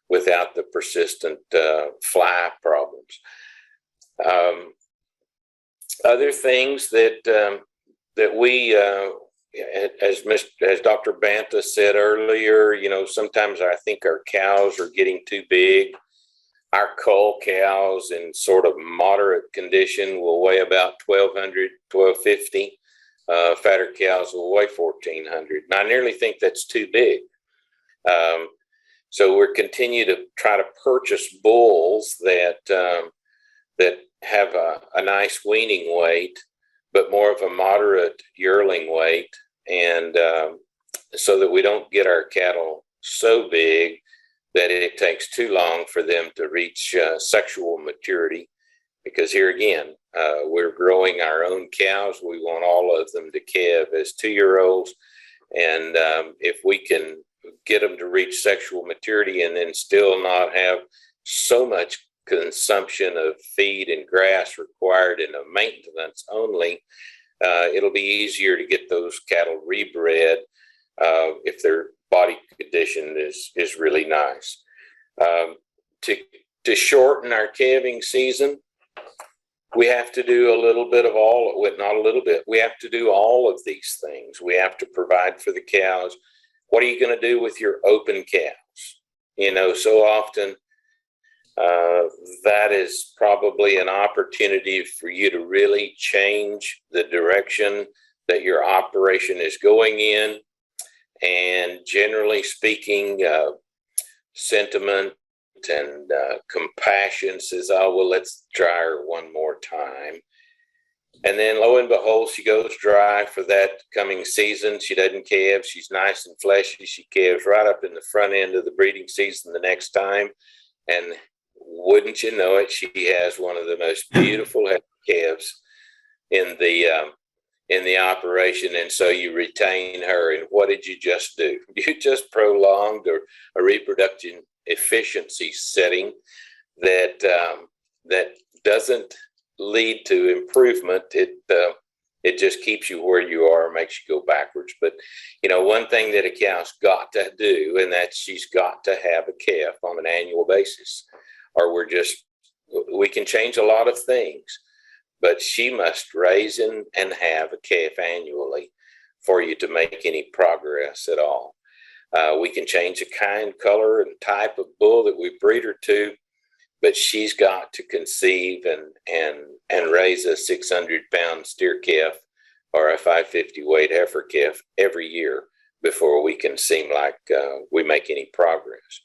[SPEAKER 3] without the persistent fly problems. Other things that we, as Dr. Banta said earlier, sometimes I think our cows are getting too big. Our cull cows in sort of moderate condition will weigh about 1,200, 1,250. Fatter cows will weigh 1,400. And I nearly think that's too big. So we're continue to try to purchase bulls that have a nice weaning weight, but more of a moderate yearling weight, and so that we don't get our cattle so big that it takes too long for them to reach sexual maturity. Because here again, we're growing our own cows. We want all of them to calve as 2-year-olds. And if we can get them to reach sexual maturity and then still not have so much consumption of feed and grass required in a maintenance only, it'll be easier to get those cattle rebred if their body condition is really nice. To shorten our calving season, we have to do a little bit of not a little bit, we have to do all of these things. We have to provide for the cows. What are you going to do with your open cows? You know, so often that is probably an opportunity for you to really change the direction that your operation is going in. And generally speaking, sentiment and compassion says, oh, well, let's try her one more time. And then lo and behold, she goes dry for that coming season. She doesn't calve. She's nice and fleshy. She calves right up in the front end of the breeding season the next time. And wouldn't you know it, she has one of the most beautiful calves in the operation. And so you retain her. And what did you just do? You just prolonged a reproduction efficiency setting that doesn't lead to improvement. It just keeps you where you are, makes you go backwards. But you know, one thing that a cow's got to do, and that she's got to have a calf on an annual basis, or we can change a lot of things, but she must raise and have a calf annually for you to make any progress at all. We can change the kind, color, and type of bull that we breed her to, but she's got to conceive and raise a 600-pound steer calf or a 550 weight heifer calf every year before we can seem like we make any progress.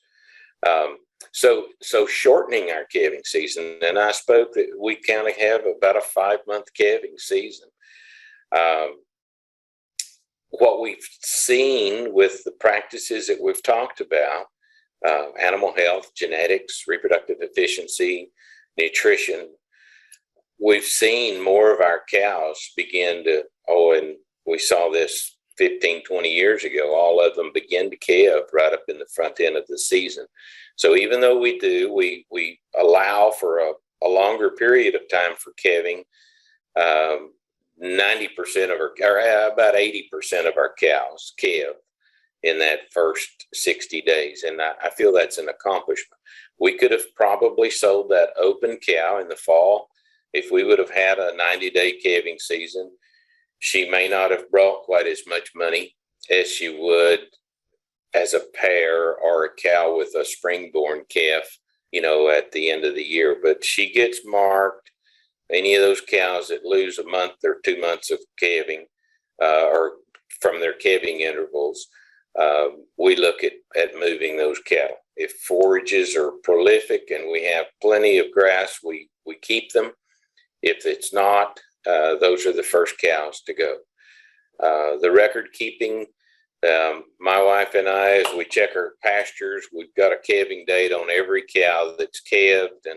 [SPEAKER 3] So shortening our calving season, and I spoke that we kind of have about a 5-month calving season. What we've seen with the practices that we've talked about, animal health, genetics, reproductive efficiency, nutrition, we've seen more of our cows begin to, and we saw this 15, 20 years ago, all of them begin to calve right up in the front end of the season. So even though we allow for a longer period of time for calving, 90% of about 80% of our cows calve in that first 60 days. And I feel that's an accomplishment. We could have probably sold that open cow in the fall. If we would have had a 90-day calving season, she may not have brought quite as much money as she would as a pair or a cow with a spring-born calf, you know, at the end of the year. But she gets marked. Any of those cows that lose a month or 2 months of calving or from their calving intervals, we look at moving those cattle. If forages are prolific and we have plenty of grass, we keep them. If it's not, those are the first cows to go. The record keeping, my wife and I, as we check our pastures, we've got a calving date on every cow that's calved,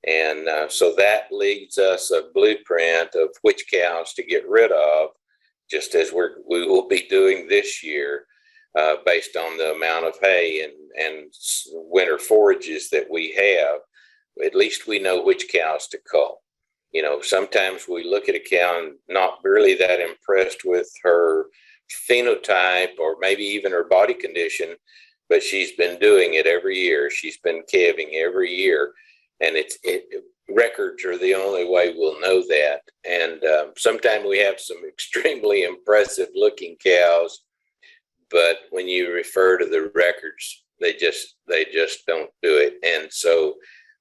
[SPEAKER 3] and so that leads us a blueprint of which cows to get rid of, just as we will be doing this year, based on the amount of hay and winter forages that we have. At least we know which cows to cull. You know, sometimes we look at a cow and not really that impressed with her phenotype or maybe even her body condition, but she's been doing it every year. She's been calving every year, and records are the only way we'll know that. And sometimes we have some extremely impressive looking cows, but when you refer to the records, they just don't do it. And so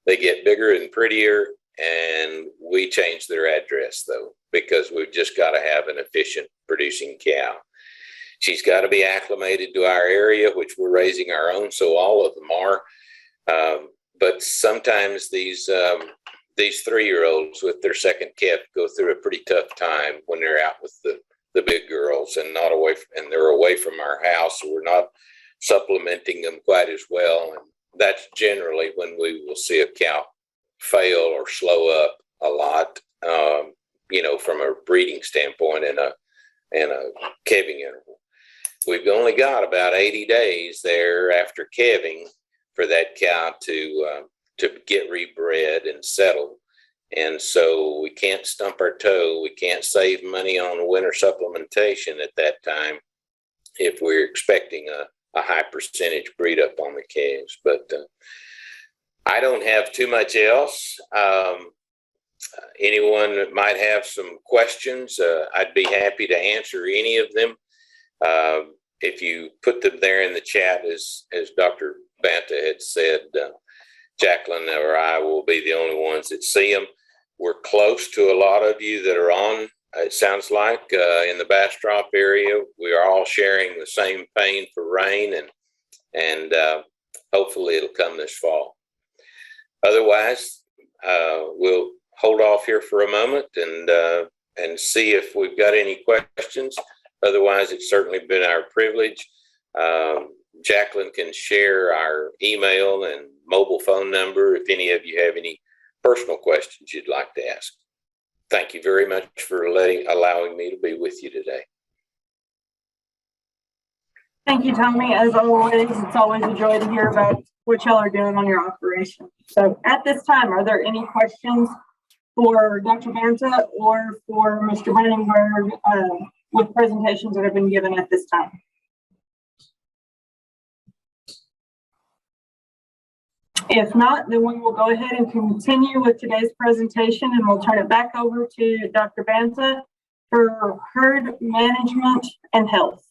[SPEAKER 3] they get bigger and prettier, and we change their address though, because we've just got to have an efficient producing cow. She's got to be acclimated to our area, which we're raising our own, so all of them are. But sometimes these 3-year-olds with their second calf go through a pretty tough time when they're out with the big girls and they're away from our house, so we're not supplementing them quite as well. And that's generally when we will see a cow fail or slow up a lot, you know, from a breeding standpoint and a calving interval. We've only got about 80 days there after calving for that cow to to get rebred and settle. And so we can't stump our toe. We can't save money on winter supplementation at that time if we're expecting a high percentage breed up on the calves. But I don't have too much else. Anyone that might have some questions, I'd be happy to answer any of them. If you put them there in the chat, as Dr. Banta had said, Jacqueline or I will be the only ones that see them. We're close to a lot of you that are on, it sounds like, in the Bastrop area. We are all sharing the same pain for rain, and hopefully it'll come this fall. Otherwise, we'll hold off here for a moment and see if we've got any questions. Otherwise, it's certainly been our privilege. Jacqueline can share our email and mobile phone number if any of you have any personal questions you'd like to ask. Thank you very much for allowing me to be with you today.
[SPEAKER 1] Thank you, Tommy. As always, it's always a joy to hear about what y'all are doing on your operation. So at this time, are there any questions for Dr. Banta or for Mr. Brenningberg with presentations that have been given at this time? If not, then we will go ahead and continue with today's presentation, and we'll turn it back over to Dr. Banta for herd management and health.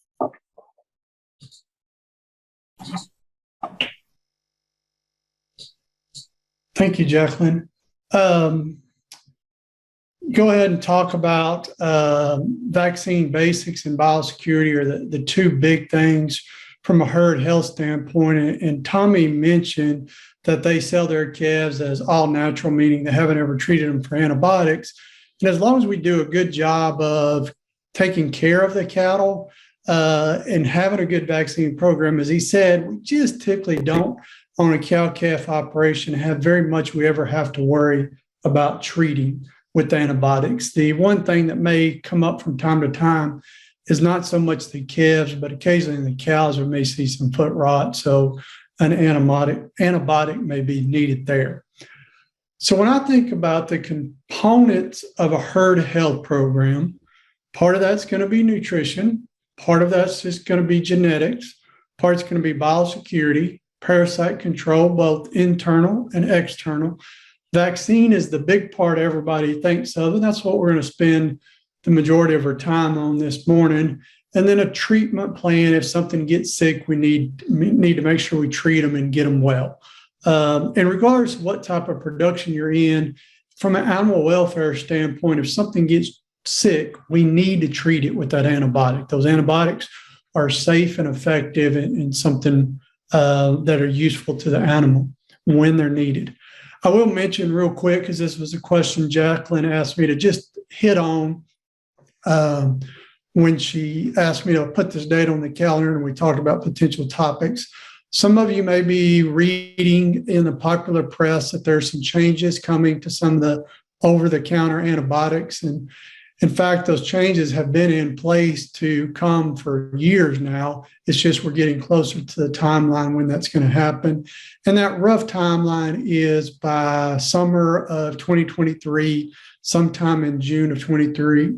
[SPEAKER 2] Thank you, Jacqueline. Go ahead and talk about vaccine basics and biosecurity are the two big things from a herd health standpoint. And Tommy mentioned that they sell their calves as all natural, meaning they haven't ever treated them for antibiotics. And as long as we do a good job of taking care of the cattle and having a good vaccine program, as he said, we just typically don't on a cow-calf operation have very much we ever have to worry about treating with antibiotics. The one thing that may come up from time to time is not so much the calves, but occasionally the cows, we may see some foot rot. So an antibiotic may be needed there. So when I think about the components of a herd health program, part of that's going to be nutrition, part of that's just going to be genetics, part's going to be biosecurity, parasite control, both internal and external. Vaccine is the big part everybody thinks of, and that's what we're going to spend the majority of our time on this morning. And then a treatment plan. If something gets sick, we need to make sure we treat them and get them well. And regardless of what type of production you're in, from an animal welfare standpoint, if something gets sick, we need to treat it with that antibiotic. Those antibiotics are safe and effective and something that are useful to the animal when they're needed. I will mention real quick, because this was a question Jacqueline asked me to just hit on when she asked me to put this date on the calendar and we talked about potential topics. Some of you may be reading in the popular press that there's some changes coming to some of the over-the-counter antibiotics. And in fact, those changes have been in place to come for years now. It's just we're getting closer to the timeline when that's going to happen. And that rough timeline is by summer of 2023, sometime in June of 23.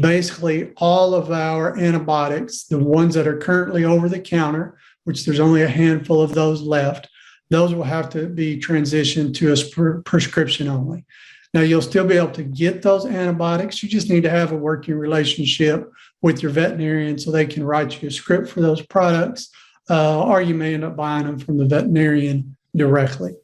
[SPEAKER 2] Basically, all of our antibiotics, the ones that are currently over the counter, which there's only a handful of those left, those will have to be transitioned to a prescription only. Now, you'll still be able to get those antibiotics. You just need to have a working relationship with your veterinarian so they can write you a script for those products, or you may end up buying them from the veterinarian directly.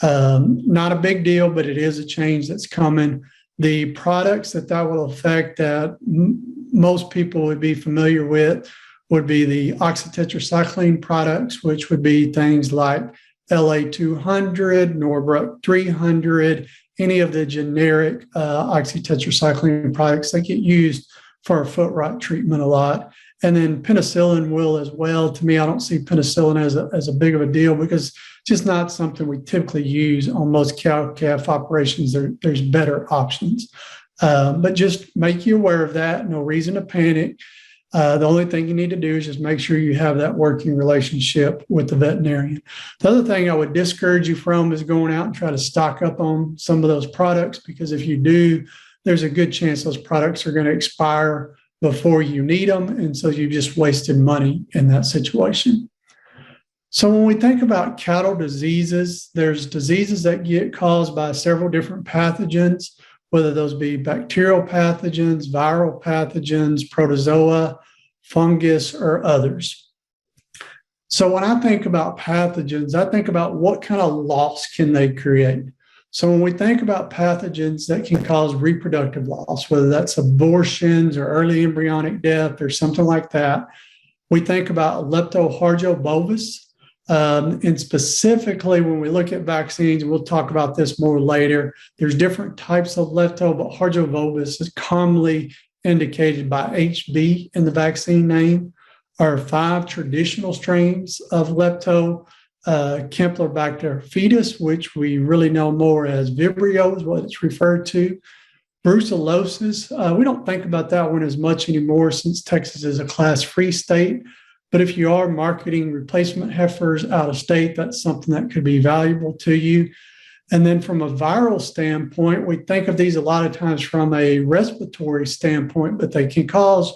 [SPEAKER 2] Not a big deal, but it is a change that's coming. The products that will affect that most people would be familiar with would be the oxytetracycline products, which would be things like LA200, Norbrook 300, any of the generic oxytetracycline products that get used for foot rot treatment a lot. And then penicillin will as well. To me, I don't see penicillin as a big of a deal because it's just not something we typically use on most cow-calf operations. There's better options. But just make you aware of that. No reason to panic. The only thing you need to do is just make sure you have that working relationship with the veterinarian. The other thing I would discourage you from is going out and try to stock up on some of those products, because if you do, there's a good chance those products are going to expire before you need them. And so you just wasted money in that situation. So when we think about cattle diseases, there's diseases that get caused by several different pathogens, whether those be bacterial pathogens, viral pathogens, protozoa, fungus, or others. So when I think about pathogens, I think about what kind of loss can they create. So when we think about pathogens that can cause reproductive loss, whether that's abortions or early embryonic death or something like that, we think about leptohargiobovis. And specifically, when we look at vaccines, we'll talk about this more later, there's different types of lepto, but hargiobovis is commonly indicated by HB in the vaccine name. Are 5 traditional strains of lepto, Campylobacter fetus, which we really know more as Vibrio is what it's referred to. Brucellosis, we don't think about that one as much anymore since Texas is a class-free state. But if you are marketing replacement heifers out of state, that's something that could be valuable to you. And then from a viral standpoint, we think of these a lot of times from a respiratory standpoint, but they can cause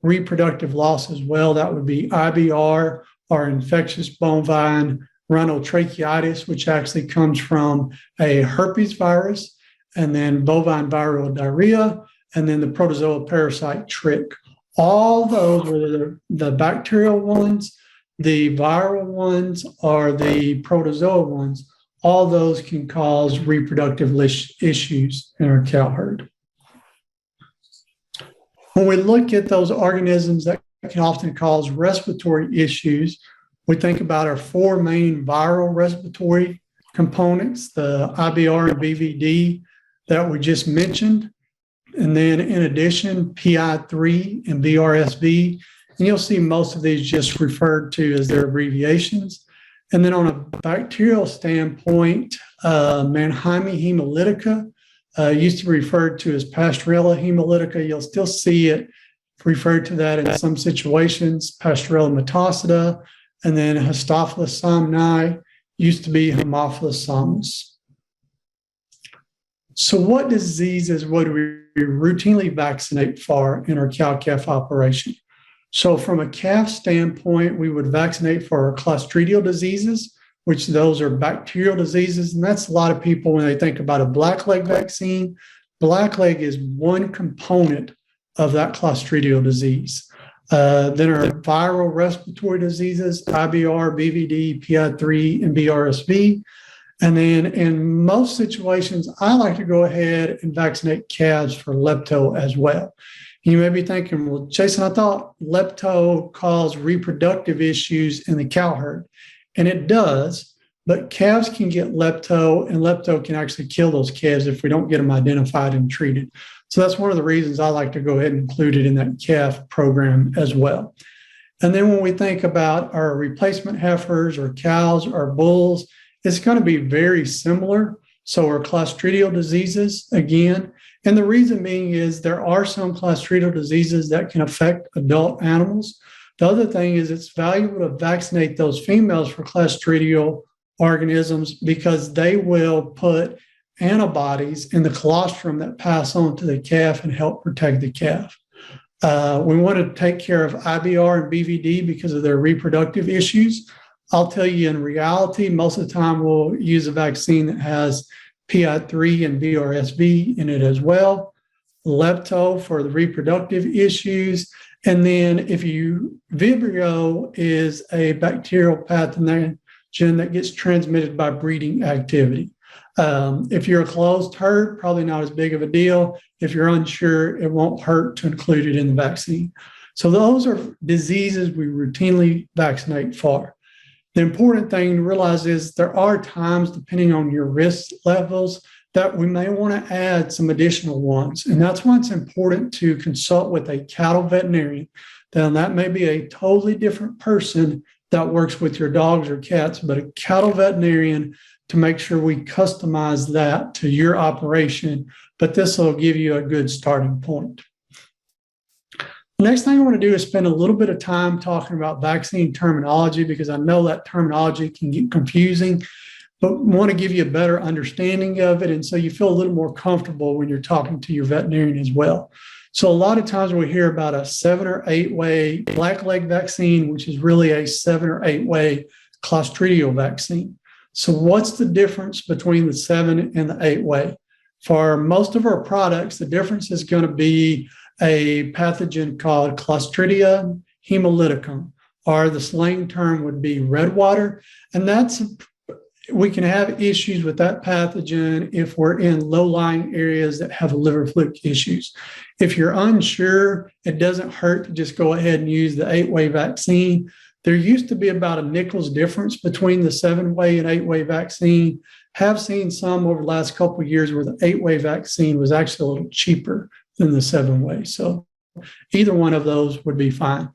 [SPEAKER 2] reproductive loss as well. That would be IBR or infectious bovine rhinotracheitis, which actually comes from a herpes virus, and then bovine viral diarrhea, and then the protozoa parasite trick. All those, whether the bacterial ones, the viral ones, or the protozoa ones, all those can cause reproductive issues in our cow herd. When we look at those organisms that can often cause respiratory issues, we think about our 4 main viral respiratory components, the IBR and BVD that we just mentioned. And then in addition, PI3 and BRSV, and you'll see most of these just referred to as their abbreviations. And then on a bacterial standpoint, Mannheimia hemolytica used to be referred to as Pasteurella hemolytica. You'll still see it referred to that in some situations, Pasteurella metacida, and then Histophilus somni used to be Haemophilus somnus. So what diseases would we routinely vaccinate for in our cow-calf operation? So from a calf standpoint, we would vaccinate for our clostridial diseases, which those are bacterial diseases. And that's a lot of people when they think about a blackleg vaccine. Blackleg is one component of that clostridial disease. Then our viral respiratory diseases, IBR, BVD, PI3, and BRSV. And then in most situations, I like to go ahead and vaccinate calves for lepto as well. You may be thinking, well, Jason, I thought lepto caused reproductive issues in the cow herd. And it does, but calves can get lepto, and lepto can actually kill those calves if we don't get them identified and treated. So that's one of the reasons I like to go ahead and include it in that calf program as well. And then when we think about our replacement heifers or cows or bulls, it's going to be very similar. So our clostridial diseases, again, and the reason being is there are some clostridial diseases that can affect adult animals. The other thing is it's valuable to vaccinate those females for clostridial organisms because they will put antibodies in the colostrum that pass on to the calf and help protect the calf. We want to take care of IBR and BVD because of their reproductive issues. I'll tell you in reality, most of the time we'll use a vaccine that has PI3 and BRSV in it as well, lepto for the reproductive issues. And then Vibrio is a bacterial pathogen that gets transmitted by breeding activity. If you're a closed herd, probably not as big of a deal. If you're unsure, it won't hurt to include it in the vaccine. So those are diseases we routinely vaccinate for. The important thing to realize is there are times, depending on your risk levels, that we may want to add some additional ones. And that's why it's important to consult with a cattle veterinarian. Then that may be a totally different person that works with your dogs or cats, but a cattle veterinarian to make sure we customize that to your operation. But this will give you a good starting point. Next thing I want to do is spend a little bit of time talking about vaccine terminology, because I know that terminology can get confusing, but want to give you a better understanding of it. And so you feel a little more comfortable when you're talking to your veterinarian as well. So a lot of times we hear about a 7 or 8 way blackleg vaccine, which is really a 7 or 8 way clostridial vaccine. So what's the difference between the 7 and the 8 way? For most of our products, the difference is going to be a pathogen called Clostridium hemolyticum, or the slang term would be redwater. And we can have issues with that pathogen if we're in low-lying areas that have liver fluke issues. If you're unsure, it doesn't hurt to just go ahead and use the 8 way vaccine. There used to be about a nickel's difference between the 7 way and 8 way vaccine. Have seen some over the last couple of years where the 8 way vaccine was actually a little cheaper than the 7 way. So either one of those would be fine.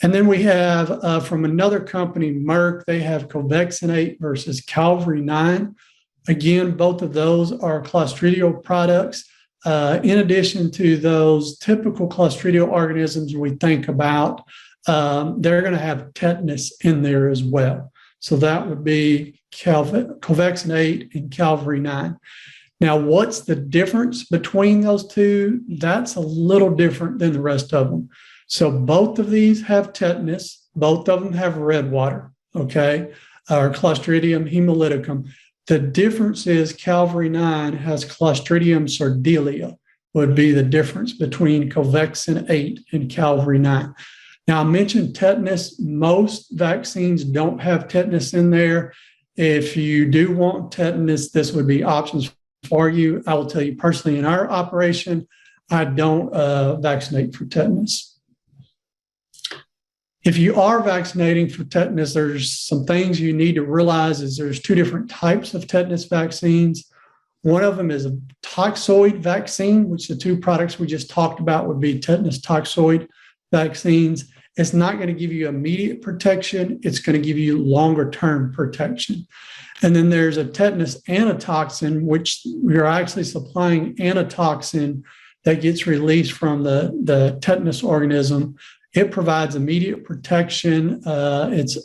[SPEAKER 2] And then we have from another company, Merck, they have Covexinate versus Calvary 9. Again, both of those are clostridial products. In addition to those typical clostridial organisms we think about, they're going to have tetanus in there as well. So that would be Covexinate and Calvary 9. Now, what's the difference between those two? That's a little different than the rest of them. So both of these have tetanus. Both of them have redwater, okay, or Clostridium hemolyticum. The difference is Calvary 9 has Clostridium sordelia, would be the difference between Covexin 8 and Calvary 9. Now, I mentioned tetanus. Most vaccines don't have tetanus in there. If you do want tetanus, this would be options for you. I will tell you personally, in our operation, I don't vaccinate for tetanus. If you are vaccinating for tetanus, there's some things you need to realize is there's 2 different types of tetanus vaccines. One of them is a toxoid vaccine, which the 2 products we just talked about would be tetanus toxoid vaccines. It's not going to give you immediate protection. It's going to give you longer term protection. And then there's a tetanus antitoxin, which we are actually supplying antitoxin that gets released from the tetanus organism. It provides immediate protection. It's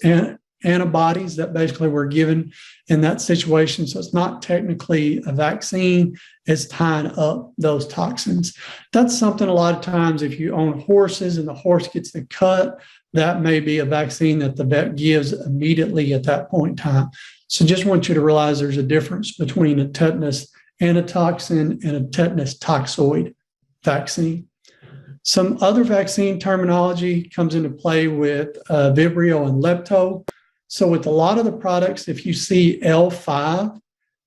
[SPEAKER 2] antibodies that basically were given in that situation. So it's not technically a vaccine. It's tying up those toxins. That's something a lot of times if you own horses and the horse gets the cut, that may be a vaccine that the vet gives immediately at that point in time. So just want you to realize there's a difference between a tetanus antitoxin and a tetanus toxoid vaccine. Some other vaccine terminology comes into play with Vibrio and Lepto. So with a lot of the products, if you see L5,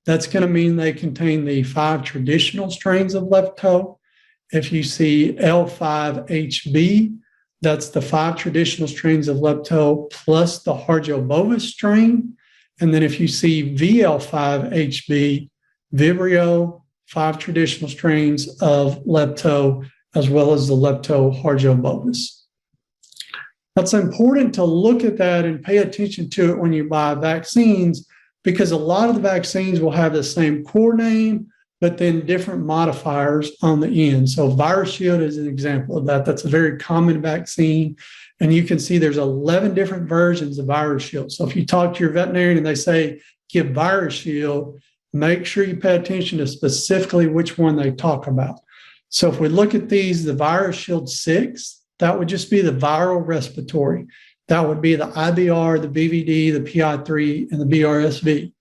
[SPEAKER 2] that's going to mean they contain the 5 traditional strains of Lepto. If you see L5HB, that's the 5 traditional strains of Lepto plus the Harjo strain. And then if you see VL5HB, Vibrio, 5 traditional strains of Lepto, as well as the Lepto-Harjo. That's important to look at that and pay attention to it when you buy vaccines, because a lot of the vaccines will have the same core name, but then different modifiers on the end. So VirusShield is an example of that. That's a very common vaccine. And you can see there's 11 different versions of VirusShield. So if you talk to your veterinarian and they say, give VirusShield, make sure you pay attention to specifically which one they talk about. So if we look at these, the VirusShield 6, that would just be the viral respiratory. That would be the IBR, the BVD, the PI3, and the BRSV.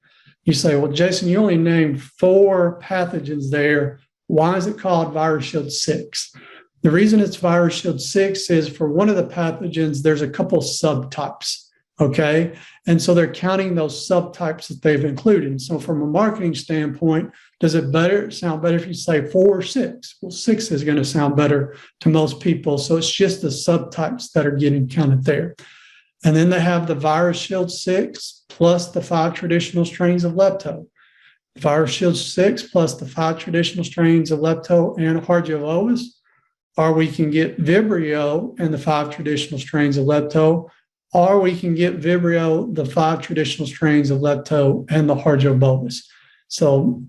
[SPEAKER 2] You say, well, Jason, you only named 4 pathogens there. Why is it called VirusShield 6? The reason it's VirusShield 6 is for one of the pathogens, there's a couple subtypes, okay? And so they're counting those subtypes that they've included. So from a marketing standpoint, does it sound better if you say 4 or 6? Well, 6 is going to sound better to most people. So it's just the subtypes that are getting counted there. And then they have the VirusShield 6 plus the 5 traditional strains of Lepto. VirusShield 6 plus the 5 traditional strains of Lepto and Harjo, or we can get Vibrio and the 5 traditional strains of Lepto, or we can get Vibrio, the 5 traditional strains of Lepto, and the Harjo. So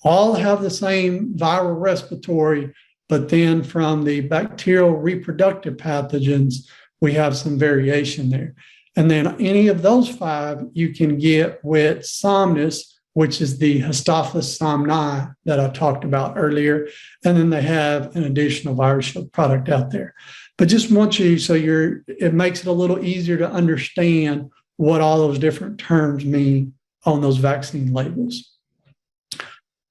[SPEAKER 2] all have the same viral respiratory, But then from the bacterial reproductive pathogens, we have some variation there. And then any of those 5 you can get with Somnus, which is the Haemophilus somni that I talked about earlier. And then they have an additional virus shield product out there. But just want you, it makes it a little easier to understand what all those different terms mean on those vaccine labels.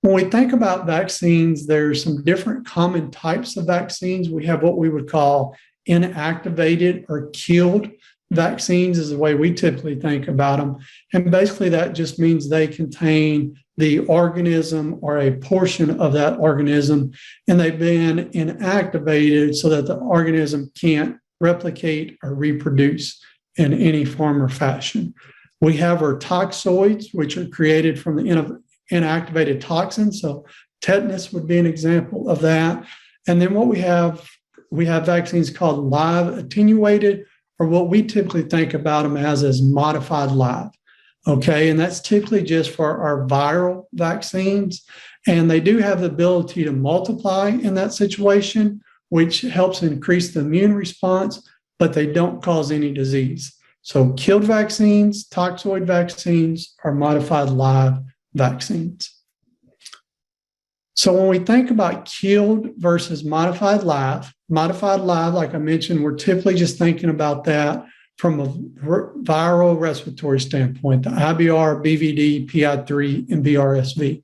[SPEAKER 2] When we think about vaccines, there's some different common types of vaccines. We have what we would call inactivated or killed vaccines is the way we typically think about them. And basically that just means they contain the organism or a portion of that organism, and they've been inactivated so that the organism can't replicate or reproduce in any form or fashion. We have our toxoids, which are created from the inactivated toxins. So tetanus would be an example of that. And then what we have vaccines called live attenuated, or what we typically think about them as modified live. Okay, and that's typically just for our viral vaccines. And they do have the ability to multiply in that situation, which helps increase the immune response, but they don't cause any disease. So killed vaccines, toxoid vaccines, are modified live vaccines. So when we think about killed versus modified live, like I mentioned, we're typically just thinking about that from a viral respiratory standpoint, the IBR, BVD, PI3, and VRSV.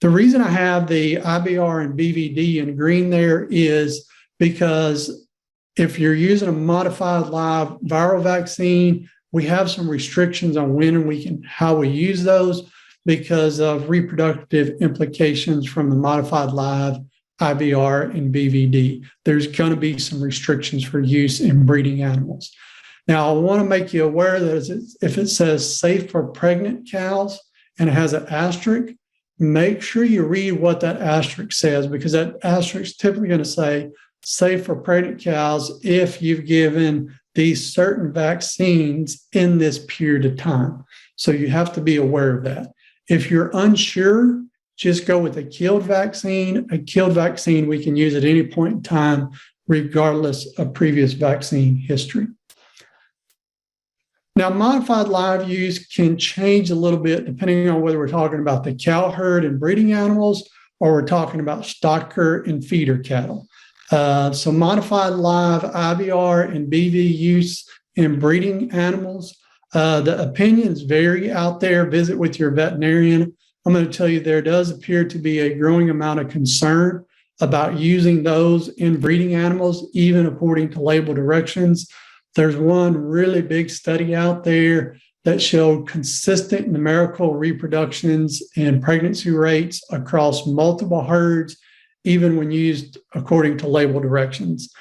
[SPEAKER 2] The reason I have the IBR and BVD in green there is because if you're using a modified live viral vaccine, we have some restrictions on when and how we use those because of reproductive implications from the modified live IBR and BVD. There's going to be some restrictions for use in breeding animals. Now, I want to make you aware that if it says safe for pregnant cows and it has an asterisk, make sure you read what that asterisk says, because that asterisk is typically going to say safe for pregnant cows if you've given these certain vaccines in this period of time. So you have to be aware of that. If you're unsure, just go with a killed vaccine. A killed vaccine we can use at any point in time, regardless of previous vaccine history. Now, modified live use can change a little bit depending on whether we're talking about the cow herd and breeding animals or we're talking about stocker and feeder cattle. So modified live IBR and BV use in breeding animals, the opinions vary out there. Visit with your veterinarian. I'm going to tell you there does appear to be a growing amount of concern about using those in breeding animals, even according to label directions. There's one really big study out there that showed consistent numerical reproductions and pregnancy rates across multiple herds, even when used according to label directions.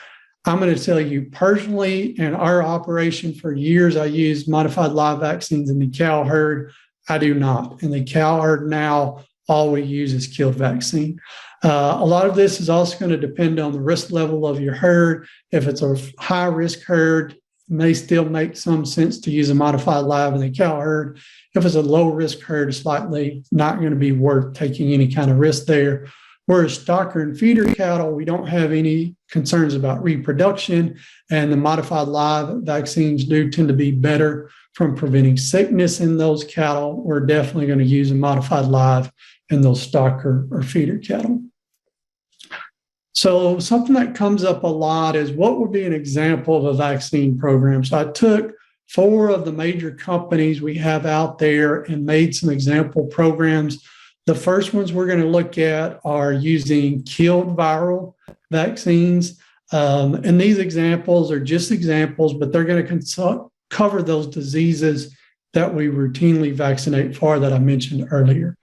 [SPEAKER 2] I'm going to tell you personally, in our operation for years, I used modified live vaccines in the cow herd. I do not. In the cow herd now, all we use is killed vaccine. A lot of this is also going to depend on the risk level of your herd. If it's a high risk herd, it may still make some sense to use a modified live in the cow herd. If it's a low risk herd, it's likely not going to be worth taking any kind of risk there. Whereas stocker and feeder cattle, we don't have any concerns about reproduction, and the modified live vaccines do tend to be better from preventing sickness in those cattle. We're definitely going to use a modified live in those stocker or feeder cattle. So something that comes up a lot is what would be an example of a vaccine program. So I took 4 of the major companies we have out there and made some example programs. The first ones we're going to look at are using killed viral vaccines. And these examples are just examples, but they're going to cover those diseases that we routinely vaccinate for that I mentioned earlier.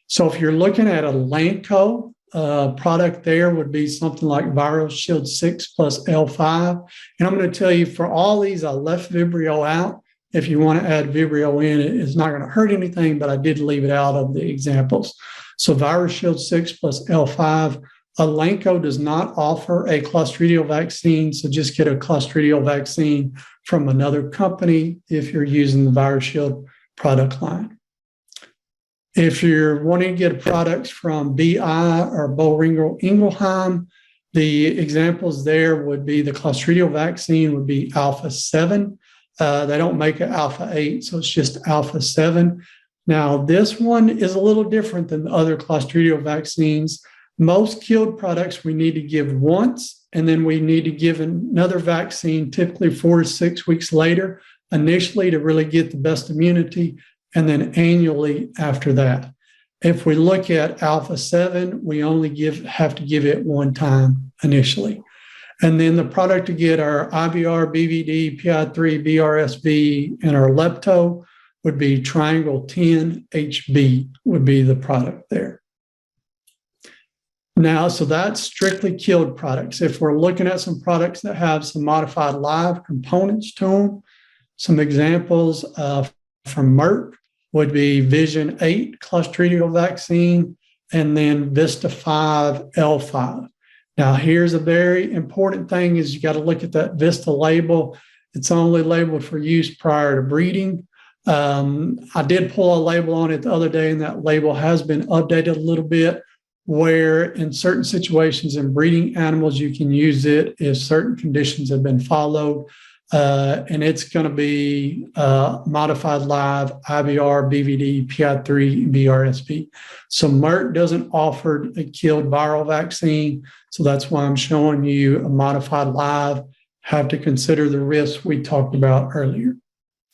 [SPEAKER 2] So if you're looking at a Lanco product, there would be something like Viral Shield 6 plus L5. And I'm going to tell you, for all these, I left Vibrio out. If you want to add Vibrio in, it's not going to hurt anything, but I did leave it out of the examples. So Virus Shield 6 plus L5. Elanco does not offer a Clostridial vaccine, so just get a Clostridial vaccine from another company if you're using the Virus Shield product line. If you're wanting to get products from BI or Boehringer Ingelheim, The examples there would be the Clostridial vaccine would be Alpha 7. They don't make it Alpha 8, so it's just Alpha 7. Now, this one is a little different than the other Clostridial vaccines. Most killed products we need to give once, and then we need to give another vaccine, typically 4 to 6 weeks later, initially to really get the best immunity, and then annually after that. If we look at Alpha 7, we only have to give it one time initially. And then the product to get our IBR, BVD, PI3, BRSV, and our lepto would be Triangle 10 HB would be the product there. Now, so that's strictly killed products. If we're looking at some products that have some modified live components to them, some examples from Merck would be Vision 8 Clostridial vaccine, and then Vista 5 L5. Now, here's a very important thing is you got to look at that Vista label. It's only labeled for use prior to breeding. I did pull a label on it the other day, and that label has been updated a little bit, where in certain situations in breeding animals, you can use it if certain conditions have been followed. And it's going to be modified live IBR, BVD, PI3, BRSV. So Merck doesn't offer a killed viral vaccine. So that's why I'm showing you a modified live. Have to consider the risks we talked about earlier.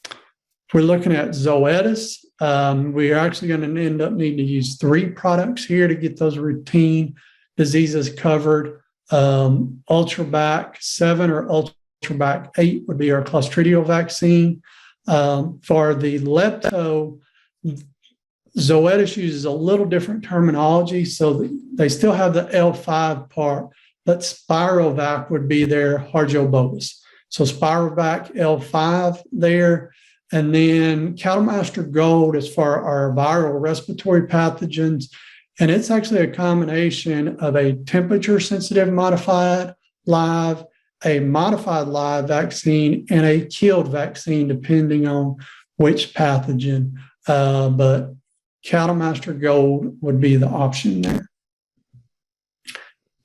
[SPEAKER 2] If we're looking at Zoetis, we're actually going to end up needing to use 3 products here to get those routine diseases covered. Ultrabac 7 or Ultrabac 8 would be our Clostridial vaccine. For the lepto, Zoetis uses a little different terminology, so they still have the L5 part, but Spirovac would be their Harjobolus. So Spirovac L5 there. And then Cattamaster Gold is for our viral respiratory pathogens. And it's actually a combination of a temperature-sensitive modified live, a modified live vaccine, and a killed vaccine, depending on which pathogen. But Cattamaster Gold would be the option there.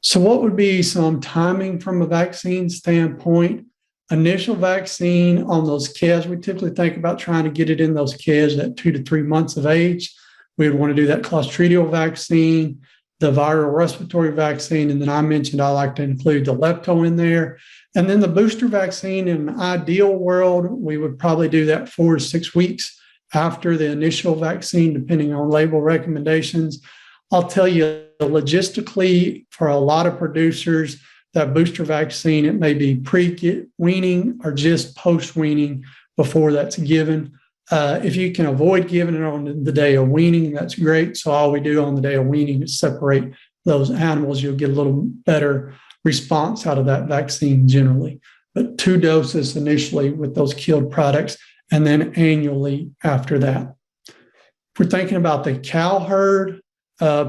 [SPEAKER 2] So what would be some timing from a vaccine standpoint? Initial vaccine on those calves, we typically think about trying to get it in those calves at 2 to 3 months of age. We would want to do that Clostridial vaccine, the viral respiratory vaccine, and then I mentioned I like to include the lepto in there. And then the booster vaccine, in an ideal world, we would probably do that 4 to 6 weeks after the initial vaccine, depending on label recommendations. I'll tell you, logistically, for a lot of producers, that booster vaccine, it may be pre-weaning or just post-weaning before that's given. If you can avoid giving it on the day of weaning, that's great. So all we do on the day of weaning is separate those animals. You'll get a little better response out of that vaccine generally. But 2 doses initially with those killed products, and then annually after that. If we're thinking about the cow herd,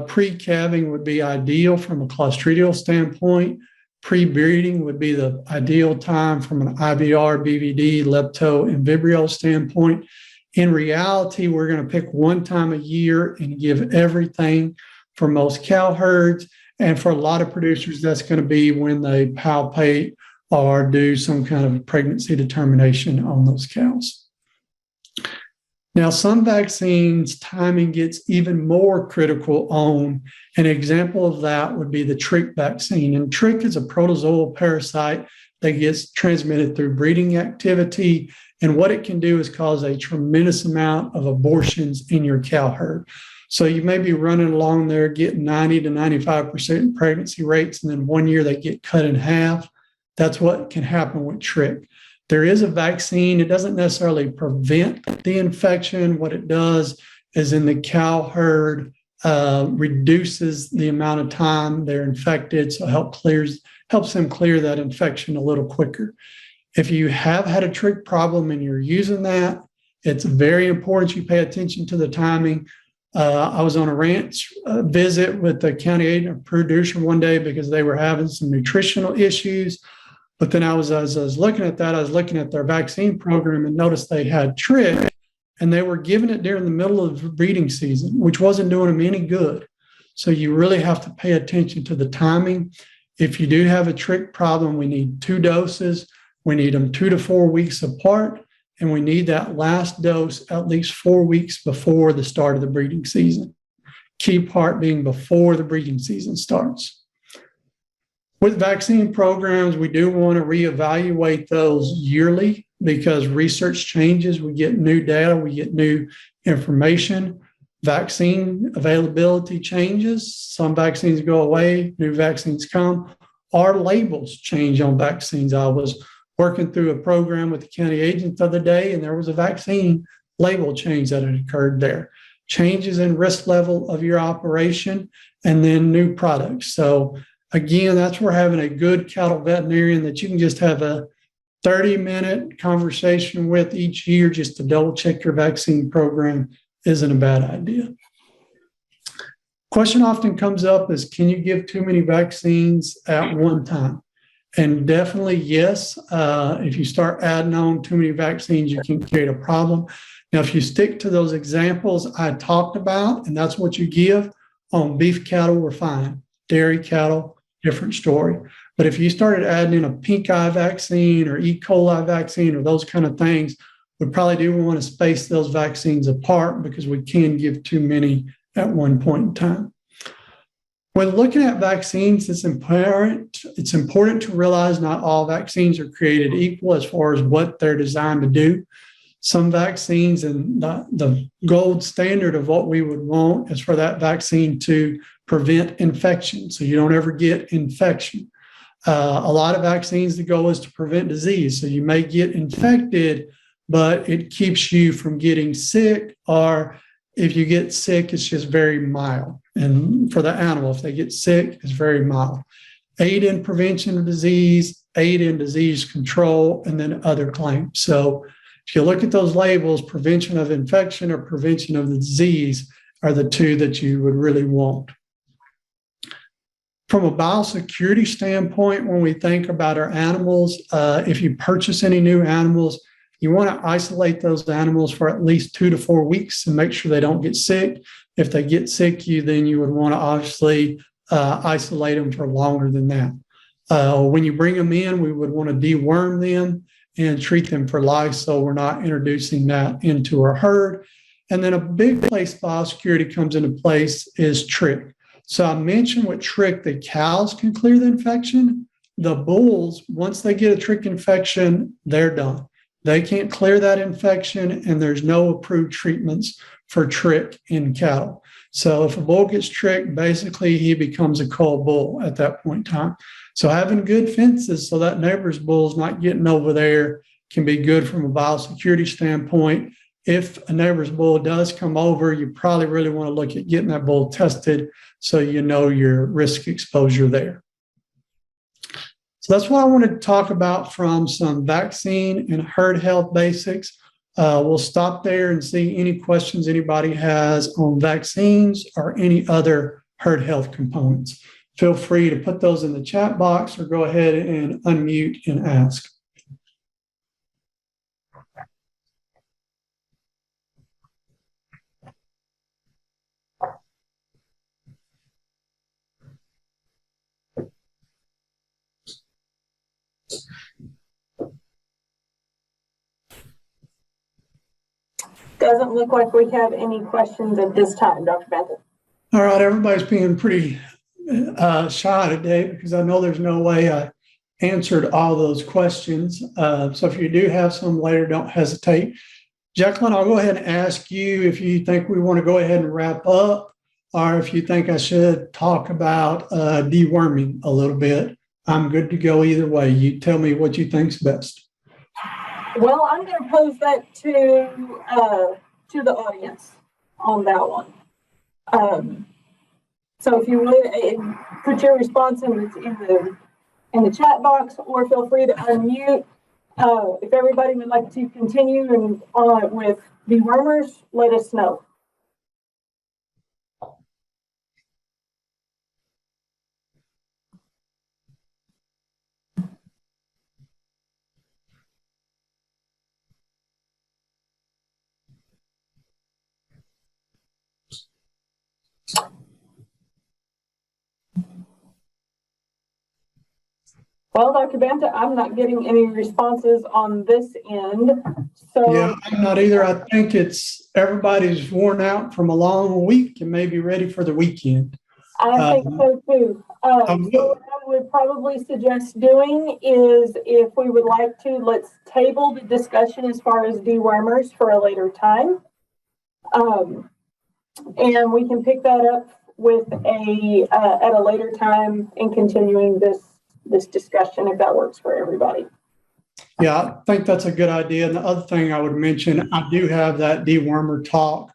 [SPEAKER 2] pre-calving would be ideal from a Clostridial standpoint. Pre-breeding would be the ideal time from an IBR, BVD, lepto, and Vibrio standpoint. In reality, we're going to pick one time a year and give everything for most cow herds. And for a lot of producers, that's going to be when they palpate or do some kind of pregnancy determination on those cows. Now, some vaccines, timing gets even more critical on. An example of that would be the trick vaccine. And trick is a protozoal parasite that gets transmitted through breeding activity. And what it can do is cause a tremendous amount of abortions in your cow herd. So you may be running along there, getting 90 to 95% pregnancy rates, and then one year they get cut in half. That's what can happen with trick. There is a vaccine. It doesn't necessarily prevent the infection. What it does is in the cow herd, reduces the amount of time they're infected, so helps them clear that infection a little quicker. If you have had a trick problem and you're using that, it's very important you pay attention to the timing. I was on a ranch visit with the county agent producer one day because they were having some nutritional issues. But then as I was looking at that, I was looking at their vaccine program and noticed they had trick, and they were giving it during the middle of the breeding season, which wasn't doing them any good. So you really have to pay attention to the timing. If you do have a trick problem, we need 2 doses. We need them 2 to 4 weeks apart, and we need that last dose at least 4 weeks before the start of the breeding season. Key part being before the breeding season starts. With vaccine programs, we do want to reevaluate those yearly because research changes. We get new data, we get new information. Vaccine availability changes. Some vaccines go away, new vaccines come. Our labels change on vaccines. I was working through a program with the county agent the other day, and there was a vaccine label change that had occurred there. Changes in risk level of your operation, and then new products. So again, that's where having a good cattle veterinarian that you can just have a 30-minute conversation with each year just to double check your vaccine program isn't a bad idea. Question often comes up is, can you give too many vaccines at one time? And definitely yes. If you start adding on too many vaccines, you can create a problem. Now, if you stick to those examples I talked about, and that's what you give on beef cattle, we're fine. Dairy cattle, different story. But if you started adding in a pink eye vaccine or E. coli vaccine or those kind of things, we probably do want to space those vaccines apart because we can give too many at one point in time. When looking at vaccines, it's important to realize not all vaccines are created equal as far as what they're designed to do. Some vaccines, and the gold standard of what we would want is for that vaccine to prevent infection, so you don't ever get infection. A lot of vaccines, the goal is to prevent disease, so you may get infected, but it keeps you from getting sick, or if you get sick, it's just very mild. And for the animal, if they get sick, it's very mild. Aid in prevention of disease, aid in disease control, and then other claims. So if you look at those labels, prevention of infection or prevention of the disease are the two that you would really want. From a biosecurity standpoint, when we think about our animals, if you purchase any new animals, you want to isolate those animals for at least 2 to 4 weeks and make sure they don't get sick. If they get sick, then you would want to obviously isolate them for longer than that. When you bring them in, we would want to deworm them and treat them for lice, so we're not introducing that into our herd. And then a big place biosecurity comes into place is trick. So I mentioned with trick, the cows can clear the infection. The bulls, once they get a trick infection, they're done. They can't clear that infection, and there's no approved treatments for trick in cattle. So if a bull gets tricked, basically he becomes a cull bull at that point in time. So having good fences so that neighbor's bull's not getting over there can be good from a biosecurity standpoint. If a neighbor's bull does come over, you probably really want to look at getting that bull tested so you know your risk exposure there. So that's what I wanted to talk about from some vaccine and herd health basics. We'll stop there and see any questions anybody has on vaccines or any other herd health components. Feel free to put those in the chat box or go ahead and unmute and ask.
[SPEAKER 1] Doesn't look like we have any questions at this time, Dr. Benton.
[SPEAKER 2] All right, everybody's being pretty shy today because I know there's no way I answered all those questions. So if you do have some later, don't hesitate. Jacqueline, I'll go ahead and ask you if you think we want to go ahead and wrap up, or if you think I should talk about deworming a little bit. I'm good to go either way. You tell me what you think's best.
[SPEAKER 1] Well, I'm going to pose that to the audience on that one. So if you would put your response in the chat box, or feel free to unmute. If everybody would like to continue with dewormers, let us know. Well, Dr. Banta, I'm not getting any responses on this end. So
[SPEAKER 2] Yeah, I'm not either. I think everybody's worn out from a long week and maybe ready for the weekend.
[SPEAKER 1] I think so too. So what I would probably suggest doing is, if we would like to, let's table the discussion as far as dewormers for a later time. And we can pick that up with at a later time and continuing this discussion, if that works for everybody.
[SPEAKER 2] Yeah, I think that's a good idea. And the other thing I would mention, I do have that dewormer talk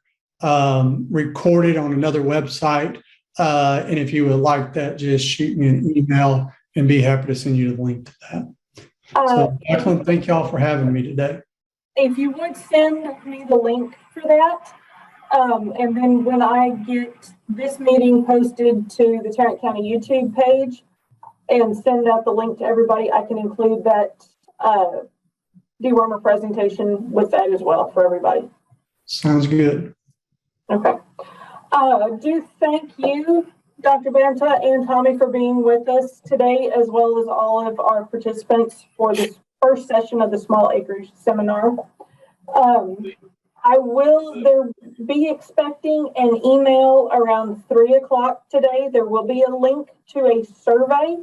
[SPEAKER 2] recorded on another website. And if you would like that, just shoot me an email and be happy to send you the link to that. So Jacqueline, thank y'all for having me today.
[SPEAKER 1] If you would send me the link for that, and then when I get this meeting posted to the Tarrant County YouTube page and send out the link to everybody, I can include that dewormer presentation with that as well for everybody.
[SPEAKER 2] Sounds good.
[SPEAKER 1] Okay. Do thank you, Dr. Banta and Tommy, for being with us today, as well as all of our participants for this first session of the Small Acreage Seminar. I will be expecting an email around 3 o'clock today. There will be a link to a survey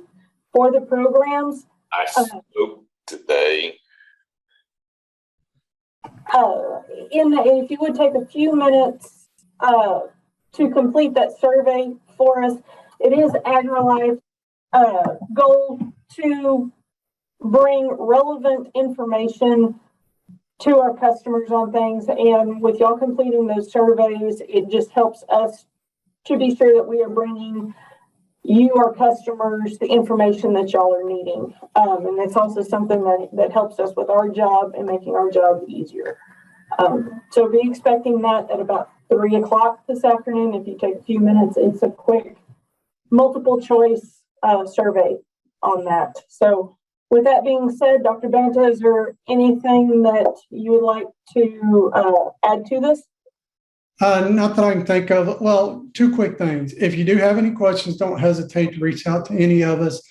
[SPEAKER 1] for the programs.
[SPEAKER 3] I spoke today.
[SPEAKER 1] If you would take a few minutes to complete that survey for us. It is AgriLife's goal to bring relevant information to our customers on things, and with y'all completing those surveys, it just helps us to be sure that we are bringing you, our customers, the information that y'all are needing. And it's also something that helps us with our job and making our job easier. So be expecting that at about 3 o'clock this afternoon. If you take a few minutes, it's a quick multiple choice survey on that. So with that being said, Dr. Banta, is there anything that you would like to add to this?
[SPEAKER 2] Not that I can think of. Well, two quick things. If you do have any questions, don't hesitate to reach out to any of us.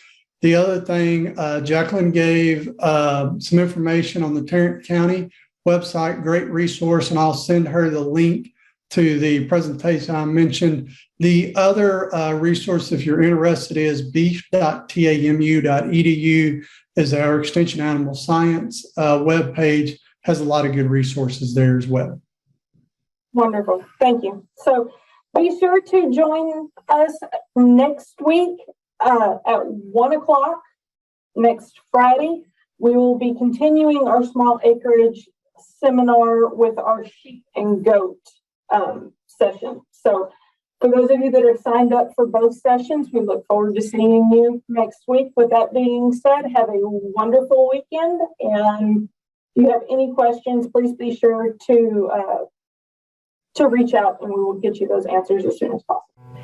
[SPEAKER 2] The other thing, Jacqueline gave some information on the Tarrant County website, great resource, and I'll send her the link to the presentation I mentioned. The other resource, if you're interested, is beef.tamu.edu is our Extension Animal Science webpage. Has a lot of good resources there as well.
[SPEAKER 1] Wonderful. Thank you. So be sure to join us next week at 1 o'clock next Friday. We will be continuing our small acreage seminar with our sheep and goat session. So for those of you that have signed up for both sessions, we look forward to seeing you next week. With that being said, have a wonderful weekend. And if you have any questions, please be sure to reach out and we will get you those answers as soon as possible.